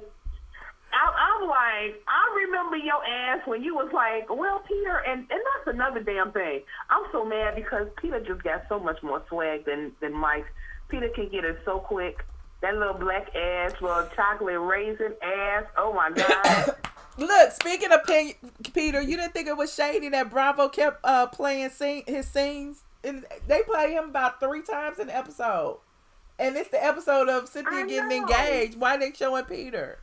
I'm like, I remember your ass when you was like, well, Peter, and that's another damn thing. I'm so mad because Peter just got so much more swag than Mike. Peter can get it so quick. That little black ass, little chocolate raisin ass. Oh my God. Look, speaking of Peter, you didn't think it was shady that Bravo kept playing his scenes? And they play him about 3 times in the episode. And it's the episode of Cynthia getting engaged. Why they showing Peter?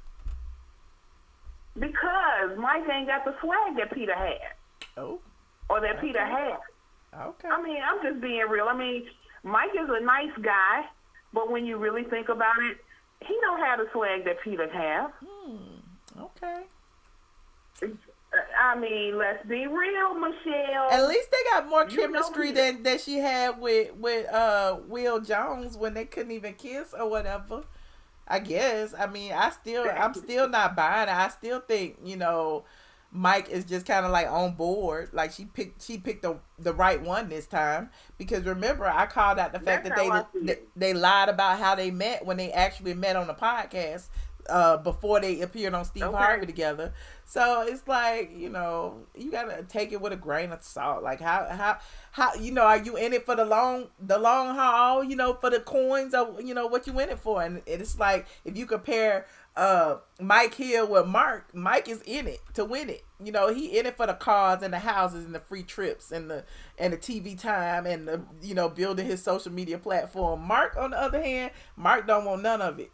Because Mike ain't got the swag that Peter had. Oh. Or that Peter had. Okay. I mean, I'm just being real. I mean, Mike is a nice guy, but when you really think about it, he don't have the swag that Peter have. Okay. I mean, let's be real, Michelle. At least they got more chemistry than she had with Will Jones when they couldn't even kiss or whatever. I guess. I mean, I'm still not buying it. I still think, Mike is just kind of like on board. Like she picked the right one this time, because remember I called out the fact that they lied about how they met when they actually met on the podcast before they appeared on Steve Harvey together. So it's like, you know, you gotta take it with a grain of salt. Like how you know, are you in it for the long haul? You know, for the coins, or you know what you in it for? And it's like if you compare Mike Hill with Mark, Mike is in it to win it. You know, he in it for the cars and the houses and the free trips and the TV time and the, you know, building his social media platform. Mark, on the other hand, Mark don't want none of it.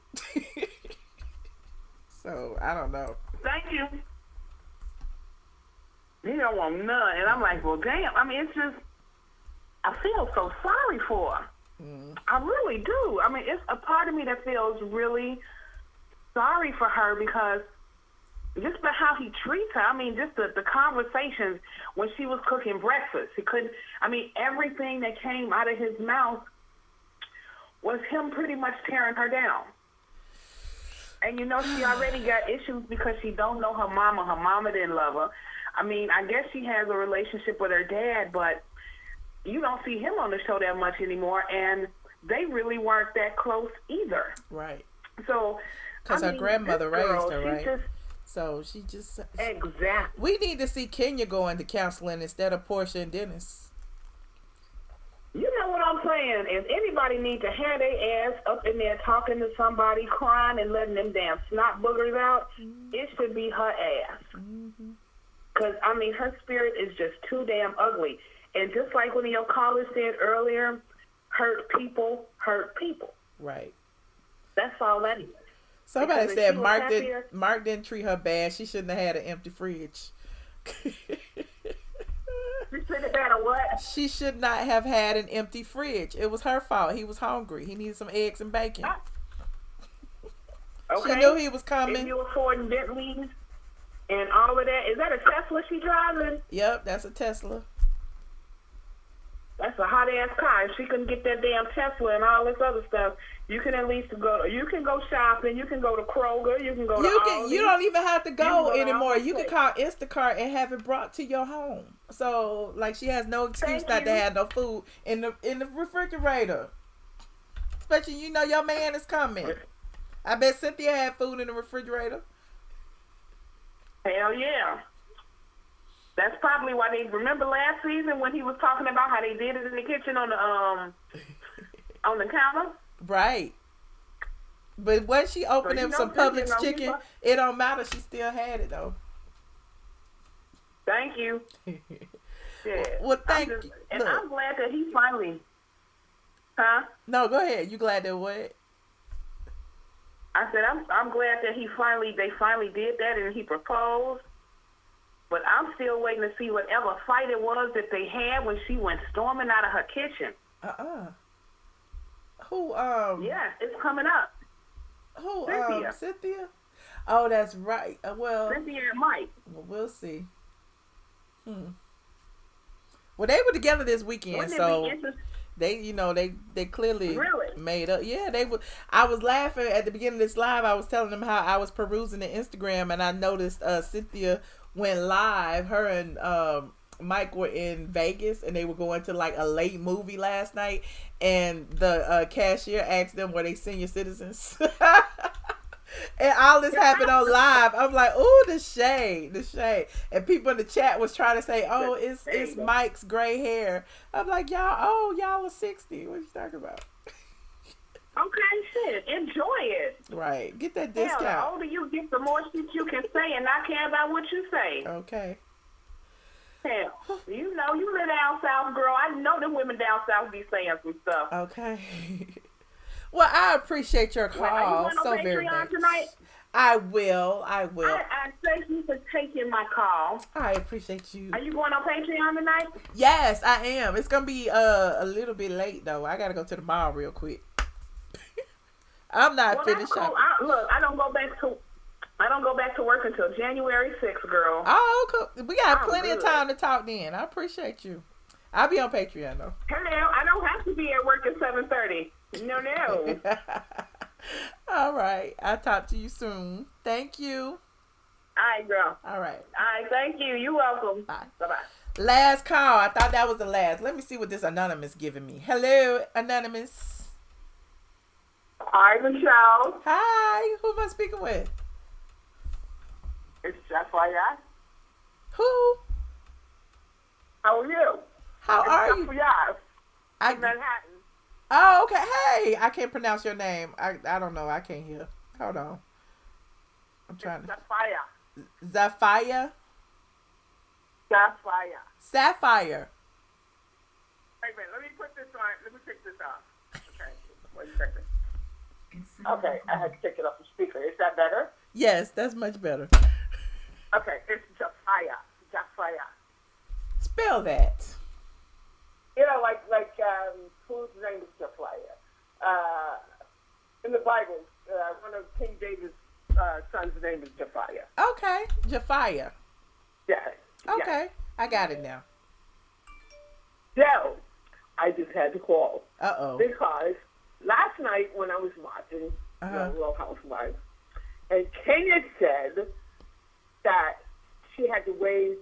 So I don't know. Thank you. He don't want none, and I'm like, well, damn. I mean, it's just, I feel so sorry for her. I really do. I mean, it's a part of me that feels really sorry for her because just about how he treats her. I mean, just the conversations when she was cooking breakfast. He couldn't, I mean, everything that came out of his mouth was him pretty much tearing her down. And, you know, she already got issues because she don't know her mama. Her mama didn't love her. I mean, I guess she has a relationship with her dad, but you don't see him on the show that much anymore, and they really weren't that close either. Right. So, because her grandmother raised her, right? So she just... Exactly. We need to see Kenya go into counseling instead of Portia and Dennis. You know what I'm saying? If anybody needs to have their ass up in there talking to somebody, crying and letting them damn snot boogers out, it should be her ass. Because, I mean, her spirit is just too damn ugly. And just like one of your callers said earlier, hurt people hurt people. Right. That's all that is. Somebody said Mark didn't treat her bad. She shouldn't have had an empty fridge. She should have had a what? She should not have had an empty fridge. It was her fault. He was hungry. He needed some eggs and bacon. Okay. She knew he was coming. If you affording Bentleys and all of that, is that a Tesla she driving? Yep, that's a Tesla. That's a hot ass car. If she couldn't get that damn Tesla and all this other stuff, you can at least go. You can go shopping. You can go to Kroger. You can go to Aldi. You don't even have to go anymore. You can call Instacart and have it brought to your home. So, like, she has no excuse not to have no food in the refrigerator. Especially, you know, your man is coming. I bet Cynthia had food in the refrigerator. Hell yeah. That's probably why they remember last season when he was talking about how they did it in the kitchen on the counter. Right. But when she opened him some Publix chicken, it don't matter. She still had it though. Thank you. Yeah. Well, thank you. And I'm glad that he finally. Huh? No, go ahead. You glad that what? I said I'm glad that they finally did that and he proposed. But I'm still waiting to see whatever fight it was that they had when she went storming out of her kitchen. Who? Yeah, it's coming up. Who? Cynthia. Cynthia? Oh, that's right. Cynthia and Mike. Well, we'll see. Well, they were together this weekend, so they, you know, they clearly made up. Yeah, they were. I was laughing at the beginning of this live. I was telling them how I was perusing the Instagram and I noticed Cynthia went live. Her and Mike were in Vegas and they were going to like a late movie last night, and the cashier asked them, were they senior citizens? And all this happened on live. I'm like, ooh, the shade. And people in the chat was trying to say, oh, it's Mike's gray hair. I'm like, y'all are 60. What are you talking about? Okay, shit. Enjoy it. Right. Get that discount. The older you get, the more shit you can say and not care about what you say. Okay. Hell, you know, you live down south, girl. I know them women down south be saying some stuff. Okay. Well, I appreciate your call so very much. Tonight? I will. I thank you for taking my call. I appreciate you. Are you going on Patreon tonight? Yes, I am. It's gonna be a little bit late though. I gotta go to the mall real quick. I'm not finished shopping. Look, I don't go back to work until January 6th, girl. Oh, cool. We got plenty of time to talk then. I appreciate you. I'll be on Patreon though. Hello, I don't have to be at work at 7:30. No. All right. I'll talk to you soon. Thank you. All right, girl. All right. All right, thank you. You're welcome. Bye. Bye-bye. Last call. I thought that was the last. Let me see what this Anonymous giving me. Hello, Anonymous. Hi, Michelle. Hi. Who am I speaking with? It's Jafaya. Who? How are you? How are you? In Manhattan. Oh, okay. Hey, I can't pronounce your name. I don't know. I can't hear. Hold on. I'm trying to. Sapphire. Sapphire. Sapphire. Wait a minute. Let me put this on. Let me take this off. Okay. Wait a second. Okay. I had to take it off the speaker. Is that better? Yes, that's much better. Okay. It's Sapphire. Sapphire. Spell that. You know, like whose name is Sapphire? In the Bible, one of King David's son's name is Sapphire. Okay. Jafia. Yes. Okay. I got it now. So, I just had to call. Uh-oh. Because last night when I was watching Real Housewives, and Kenya said that she had to weigh,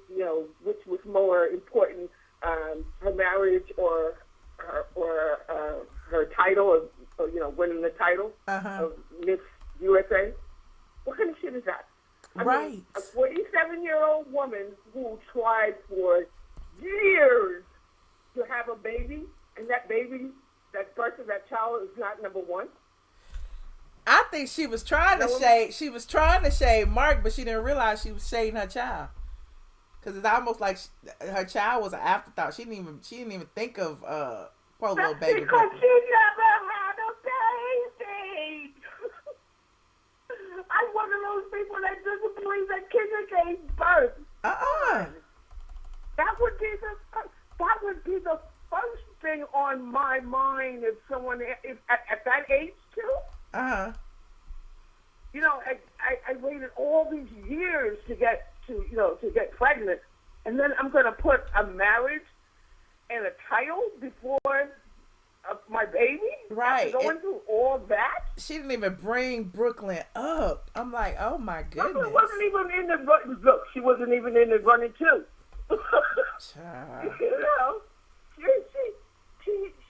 which was more important, her marriage or her title, or winning the title of Miss USA. What kind of shit is that? I mean, a 47-year-old woman who tried for years to have a baby, and that baby, that child is not number one. I think she was trying to shade. She was trying to shade Mark, but she didn't realize she was shading her child. Because it's almost like her child was an afterthought. She didn't even think of poor little baby. Because she never had a baby. I'm one of those people that doesn't believe that Kenya gave birth. That would be the first thing on my mind if someone at that age too. I waited all these years to get pregnant, and then I'm going to put a marriage and a title before my baby. Right. Going through all that. She didn't even bring Brooklyn up. I'm like, oh my goodness. Brooklyn wasn't even in the running. Look, she wasn't even in the running too.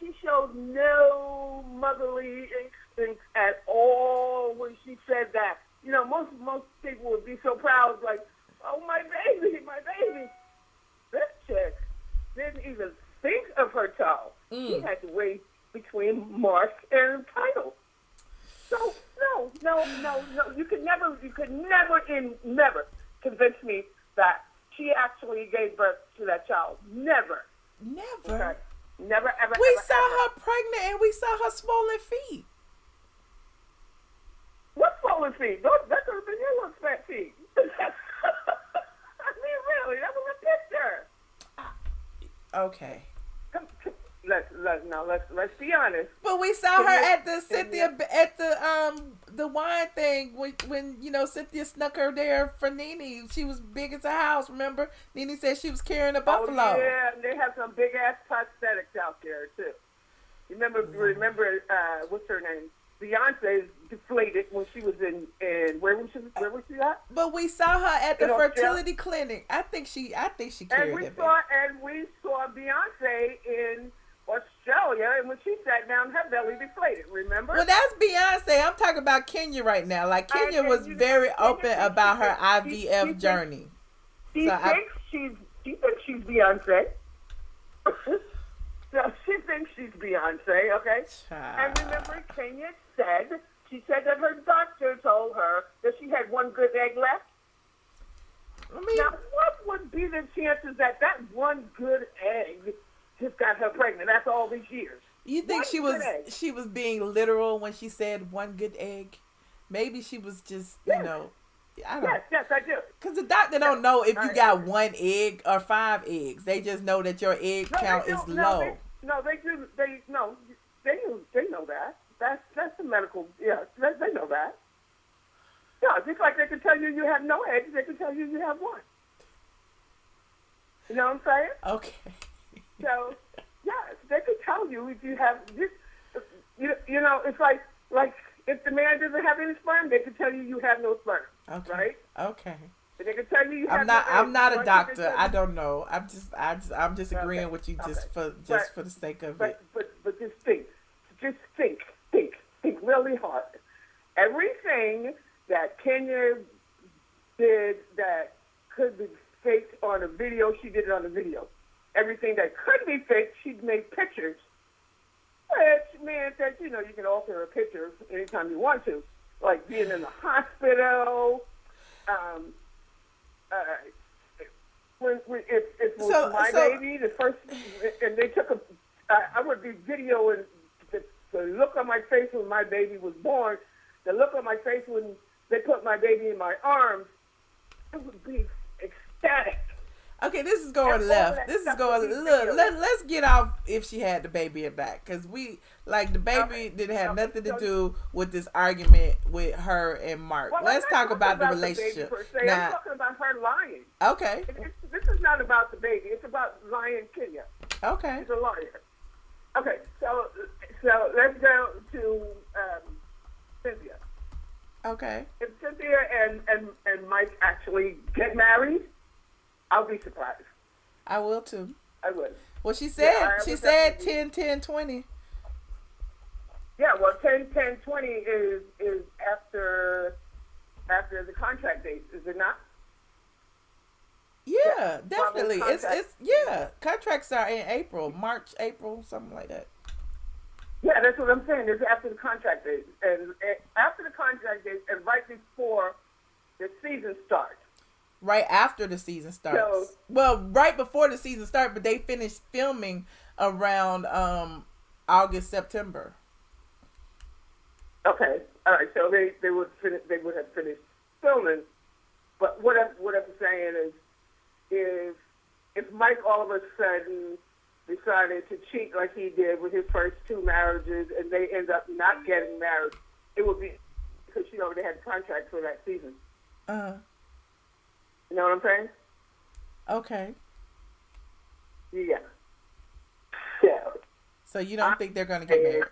She showed no motherly instincts at all when she said that. Most people would be so proud, like, oh, my baby. This chick didn't even think of her child. She had to wait between Mark and title. So, no. You could never convince me that she actually gave birth to that child. Never. Okay? Never, ever, we ever, saw ever. her pregnant and we saw her swollen feet. What swollen feet? That could have been your little fat feet. I mean, really, that was a picture. Okay. Let's be honest. But we saw her at the Cynthia at the wine thing when Cynthia snuck her there for Nene. She was big as a house. Remember, Nene said she was carrying a buffalo. Oh, yeah, and they have some big ass prosthetics out there too. Remember, what's her name? Beyonce deflated when she was in where was she at? But we saw her at the fertility clinic. I think she carried it. And we saw Beyonce in Australia, and when she sat down, her belly deflated. Remember? Well, that's Beyonce. I'm talking about Kenya right now. Like Kenya was very open about her IVF journey. She thinks she's Beyonce. So she thinks she's Beyonce, okay? And remember, Kenya said that her doctor told her that she had one good egg left. Now, what would be the chances that one good egg just got her pregnant after all these years? You think she was being literal when she said one good egg? Maybe she was just, I don't. Yes, I do. Because the doctor don't know if you got one egg or 5 eggs. They just know that your egg count is low. They do. They know that. That's the medical. Yeah, they know that. Yeah, just like they can tell you have no eggs, they can tell you have one. You know what I'm saying? Okay. So, yes, they could tell you if you have this. It's like if the man doesn't have any sperm, they could tell you have no sperm. Okay. Right? Okay. But they could tell you have I'm not a doctor. I don't know. I'm just agreeing with you just for the sake of it. But just think. Just think really hard. Everything that Kenya did that could be faked on a video, she did it on a video. Everything that could be faked, she made pictures. Which meant that, you can alter a picture anytime you want to. Like being in the hospital. If it was my baby, the first, and they took I would be videoing the look on my face when my baby was born, the look on my face when they put my baby in my arms, it would be ecstatic. Okay, this is going left. This is going, look, let's get off if she had the baby in back. Because the baby didn't have nothing to do with this argument with her and Mark. Well, let's talk about the relationship. Now, I'm talking about her lying. Okay. This is not about the baby. It's about lying Kenya. Okay. She's a liar. Okay, so let's go to Cynthia. Okay. If Cynthia and Mike actually get married, I'll be surprised. I will too. I would. Well, she said 10, 10, 20. Yeah, well, 10, 10, 20 is after the contract date, is it not? Yeah, definitely. It's contracts are in April, March, April, something like that. Yeah, that's what I'm saying. It's after the contract date, and after the contract date, and right before the season starts. Right after the season starts. Right before the season starts, but they finished filming around August, September. Okay, all right. So they would have finished filming, but what I'm saying is if Mike all of a sudden decided to cheat like he did with his first two marriages, and they end up not getting married, it would be because she already had a contract for that season. You know what I'm saying? Okay. Yeah. So you don't think they're going to get married?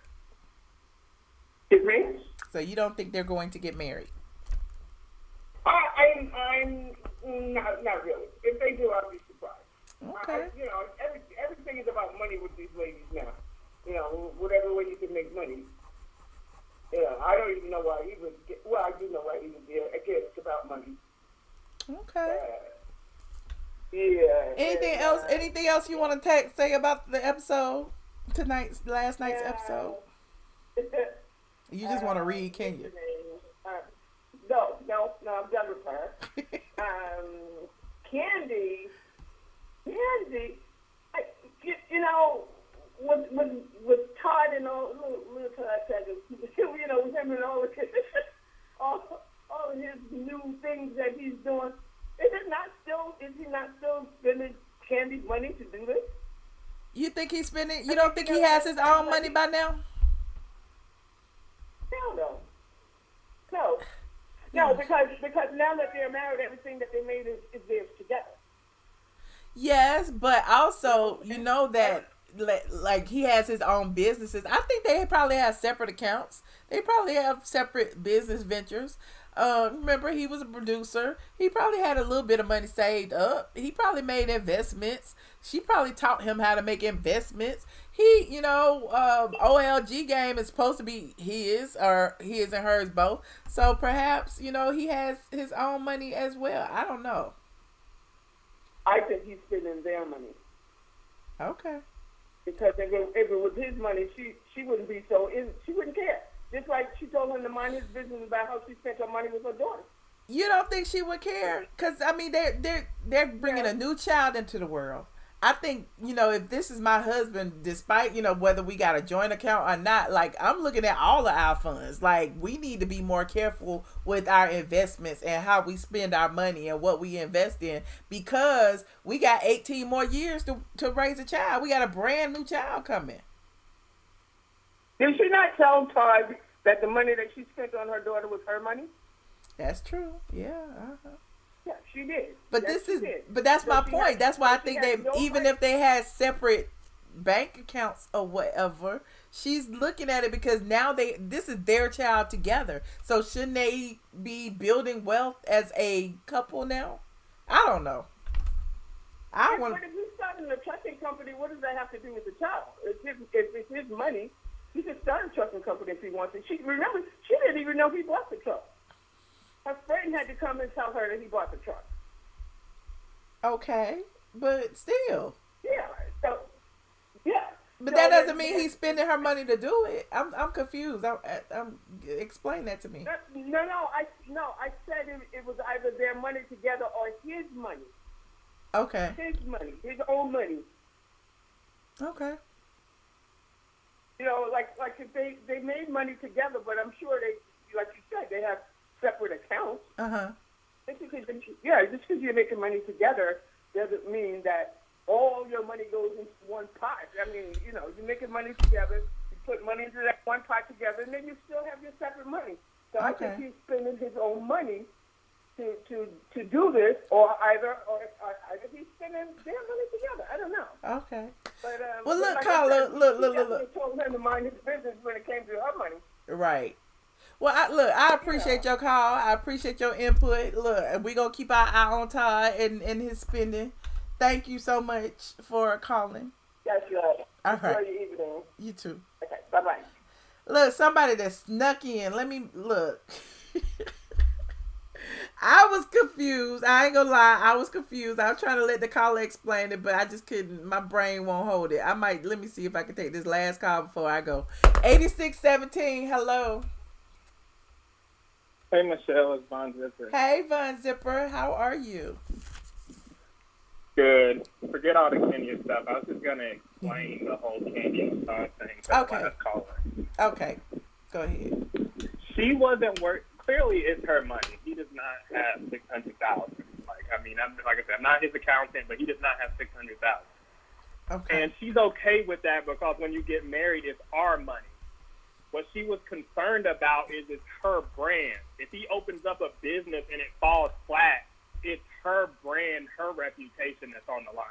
Excuse me? So you don't think they're going to get married? I'm not really. If they do, I'll be surprised. Okay. Everything is about money with these ladies now. Whatever way you can make money. I don't even know why he would get. Well, I do know why he would be. Again, it's about money. Okay. Yeah. Anything else you want to say about the episode last night's episode? You just want to read Kenya? No, I'm done with her. Kandi, with Todd and little Todd said, with him and all of his new things that he's doing, is he not still spending Kandi's money to do this? You think he's spending? You don't think he has his own money by now? No, because now that they're married, everything that they made is theirs together. Yes, but also you know that like he has his own businesses. I think they probably have separate accounts. They probably have separate business ventures. Remember, he was a producer. He probably had a little bit of money saved up. He probably made investments. She probably taught him how to make investments. He, OLG game is supposed to be his and hers both. So perhaps, he has his own money as well. I don't know. I think he's spending their money. Okay. Because if it was his money, she wouldn't be she wouldn't care. Just like she told him to mind his business about how she spent her money with her daughter. You don't think she would care? Because, they're bringing a new child into the world. I think, if this is my husband, despite, whether we got a joint account or not, like, I'm looking at all of our funds. Like, we need to be more careful with our investments and how we spend our money and what we invest in, because we got 18 more years to raise a child. We got a brand new child coming. Did she not tell Todd that the money that she spent on her daughter was her money? That's true. Yeah. Yeah, she did. But but that's my point. That's why I think even if they had separate bank accounts or whatever, she's looking at it because now this is their child together. So shouldn't they be building wealth as a couple now? I don't know. But if he's starting a trucking company, what does that have to do with the child? If it's his money, He can start a trucking company if he wants it. She didn't even know he bought the truck. Her friend had to come and tell her that he bought the truck. Okay, but still. Yeah. So, yeah. But that doesn't mean he's spending her money to do it. I'm confused. I'm explain that to me. No. I said it was either their money together or his money. Okay. His money, his own money. Okay. You know, like if they made money together, but I'm sure they, like you said, they have separate accounts. Just because you're making money together doesn't mean that all your money goes into one pot. I mean, you know, you're making money together, you put money into that one pot together, and then you still have your separate money. So I think he's spending his own money to do this, or either he's spending their money together. I don't know. Okay. But, well, look, like Carla, look. He told him to mind his business when it came to her money. Right. Well, I appreciate your call. I appreciate your input. Look, we're going to keep our eye on Todd and his spending. Thank you so much for calling. Yes, you are. All right. Enjoy your evening. You too. Okay, bye-bye. Look, somebody that snuck in. Let me look. I was confused. I ain't gonna lie. I was confused. I was trying to let the caller explain it, but I just couldn't. My brain won't hold it. Let me see if I can take this last call before I go. 8617, hello. Hey, Michelle, it's Von Zipper. Hey, Von Zipper. How are you? Good. Forget all the Kenya stuff. I was just going to explain the whole Kenya and Todd thing. Okay. Caller. Okay. Go ahead. She wasn't worth. Clearly, it's her money. He does not have $600,000. Like I said, I'm not his accountant, but he does not have $600,000. Okay. And she's okay with that because when you get married, it's our money. What she was concerned about is it's her brand. If he opens up a business and it falls flat, it's her brand, her reputation that's on the line,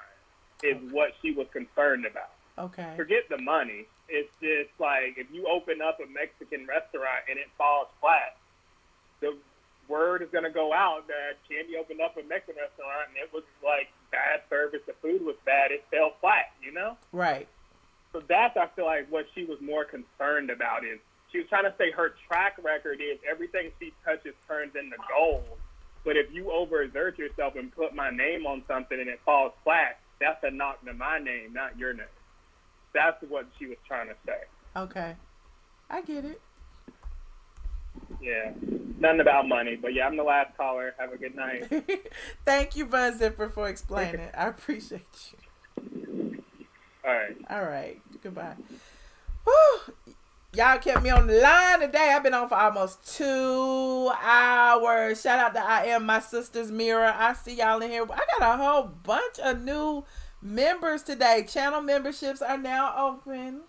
is what she was concerned about. Okay. Forget the money. It's just like if you open up a Mexican restaurant and it falls flat, the word is going to go out that Kandi opened up a Mexican restaurant and it was like bad service, the food was bad, it fell flat, you know? Right. So that's, I feel like, what she was more concerned about is she was trying to say her track record is everything she touches turns into gold. But if you overexert yourself and put my name on something and it falls flat, that's a knock to my name, not your name. That's what she was trying to say. Okay. I get it. Yeah. Nothing about money. But yeah, I'm the last caller. Have a good night. Thank you, Von Zipper, for explaining. I appreciate you. All right. Goodbye. Whew. Y'all kept me on the line today. I've been on for almost 2 hours. Shout out to I Am My Sister's Mirror. I see y'all in here. I got a whole bunch of new members today. Channel memberships are now open.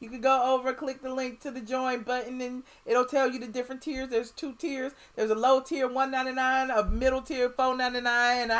You can go over, click the link to the join button, and it'll tell you the different tiers. There's 2 tiers. There's a low tier, $1.99, a middle tier, $4.99, and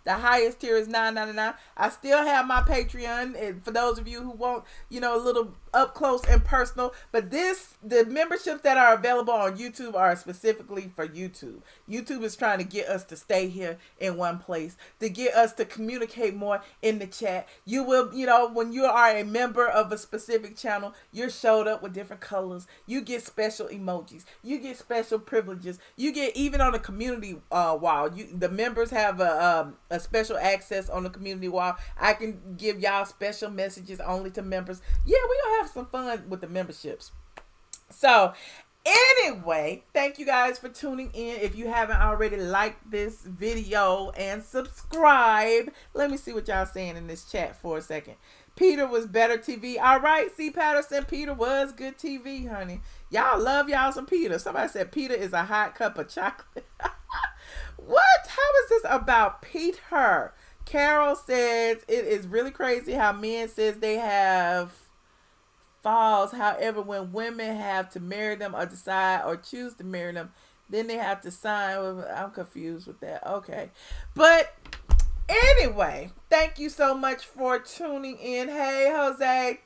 the highest tier is $9.99. I still have my Patreon, and for those of you who want, a little up close and personal. But the memberships that are available on YouTube are specifically for YouTube. YouTube is trying to get us to stay here in one place, to get us to communicate more in the chat. You will, when you are a member of a specific channel, you're showed up with different colors. You get special emojis. You get special privileges. You get, even on the community wall, the members have a special access on the community wall. I can give y'all special messages only to members. Yeah, we're going to have some fun with the memberships. So anyway, thank you guys for tuning in. If you haven't already, liked this video and subscribe. Let me see what y'all saying in this chat for a second. Peter was better TV. All right, C. Patterson, Peter was good TV, honey. Y'all love y'all some Peter. Somebody said Peter is a hot cup of chocolate. What? How is this about Peter? Carol says it is really crazy how men says they have falls. However, when women have to marry them or decide or choose to marry them, then they have to sign. I'm confused with that. Okay. But anyway, thank you so much for tuning in. Hey, Jose,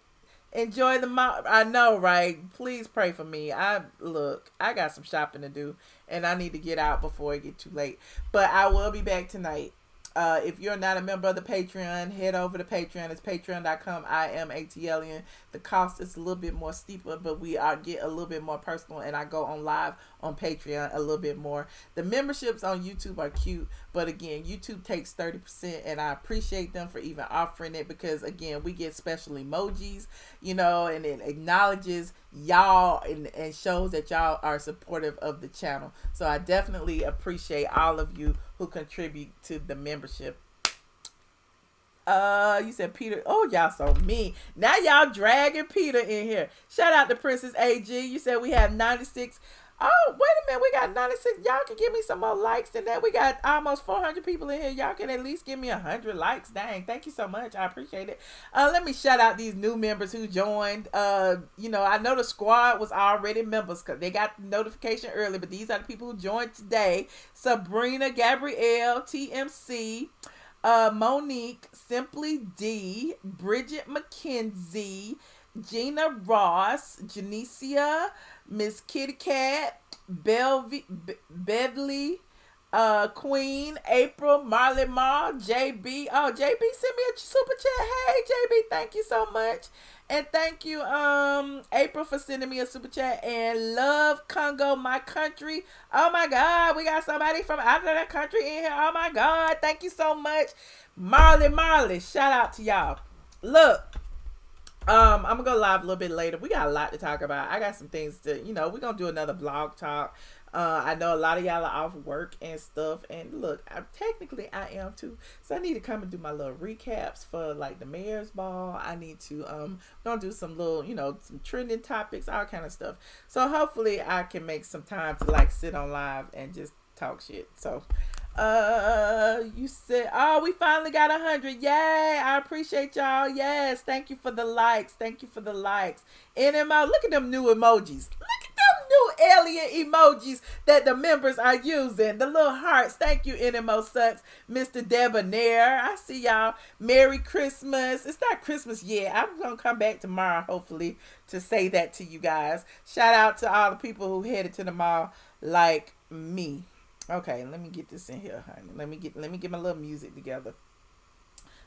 enjoy I know, right? Please pray for me. I got some shopping to do and I need to get out before it get too late. But I will be back tonight. If you're not a member of the Patreon, head over to Patreon. It's patreon.com iamATLien. The cost is a little bit more steeper, but we get a little bit more personal, and I go on live on Patreon a little bit more. The memberships on YouTube are cute, but again, YouTube takes 30%, and I appreciate them for even offering it, because again, we get special emojis, you know, and it acknowledges y'all and shows that y'all are supportive of the channel. So I definitely appreciate all of you who contribute to the membership. You said Peter. Oh, y'all so mean. Now y'all dragging Peter in here. Shout out to Princess AG. You said we have 96. Oh, wait a minute. We got 96. Y'all can give me some more likes than that. We got almost 400 people in here. Y'all can at least give me 100 likes. Dang. Thank you so much. I appreciate it. Let me shout out these new members who joined. You know, I know the squad was already members because they got the notification early, but these are the people who joined today. Sabrina, Gabrielle, TMC, Monique, Simply D, Bridget McKenzie, Gina Ross, Janicia, Miss Kitty Cat, Beverly, Queen, April, Marley Ma, JB. Oh, JB sent me a super chat. Hey, JB, thank you so much. And thank you, April, for sending me a super chat. And Love Congo, my country. Oh my God, we got somebody from out of that country in here. Oh my God, thank you so much. Marley, shout out to y'all. Look, I'm gonna go live a little bit later. We got a lot to talk about. I got some things to, you know, we're gonna do another blog talk. I know a lot of y'all are off work and stuff, and look, technically I am too, so I need to come and do my little recaps for like the mayor's ball. I need to gonna do some little, you know, some trending topics, all kind of stuff. So hopefully I can make some time to like sit on live and just talk shit. So you said, oh, we finally got 100. Yay, I appreciate y'all. Yes, thank you for the likes. Thank you for the likes. NMO, look at them new emojis. Look at them new alien emojis that the members are using. The little hearts. Thank you, NMO Sucks. Mr. Debonair, I see y'all. Merry Christmas. It's not Christmas yet. I'm gonna come back tomorrow, hopefully, to say that to you guys. Shout out to all the people who headed to the mall like me. Okay, let me get this in here, honey. Let me get my little music together.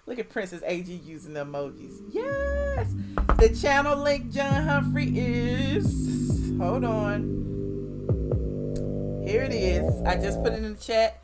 Look at Princess AG using the emojis. Yes! The channel link, John Humphrey, is... Hold on. Here it is. I just put it in the chat.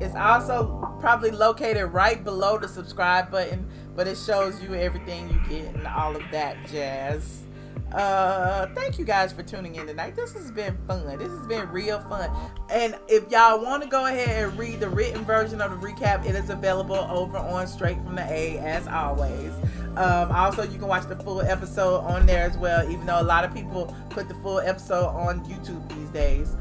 It's also probably located right below the subscribe button, but it shows you everything you get and all of that jazz. Thank you guys for tuning in tonight. This has been fun. This has been real fun. And if y'all want to go ahead and read the written version of the recap, it is available over on StraightFromTheA as always. Also, you can watch the full episode on there as well, even though a lot of people put the full episode on YouTube these days.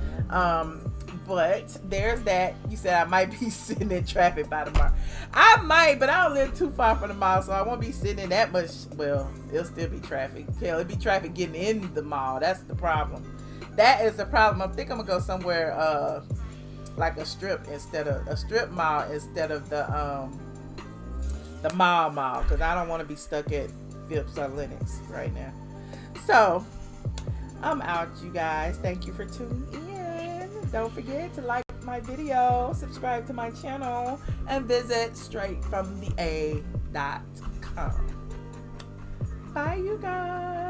But there's that. You said I might be sitting in traffic by tomorrow. I might, but I don't live too far from the mall, so I won't be sitting in that much. Well, it'll still be traffic. Hell, it'll be traffic getting in the mall. That's the problem. That is the problem. I think I'm gonna go somewhere like a strip mall instead of the mall, because I don't want to be stuck at Phipps or Lenox right now. So I'm out, you guys. Thank you for tuning in. Don't forget to like my video, subscribe to my channel, and visit StraightFromTheA.com. Bye, you guys.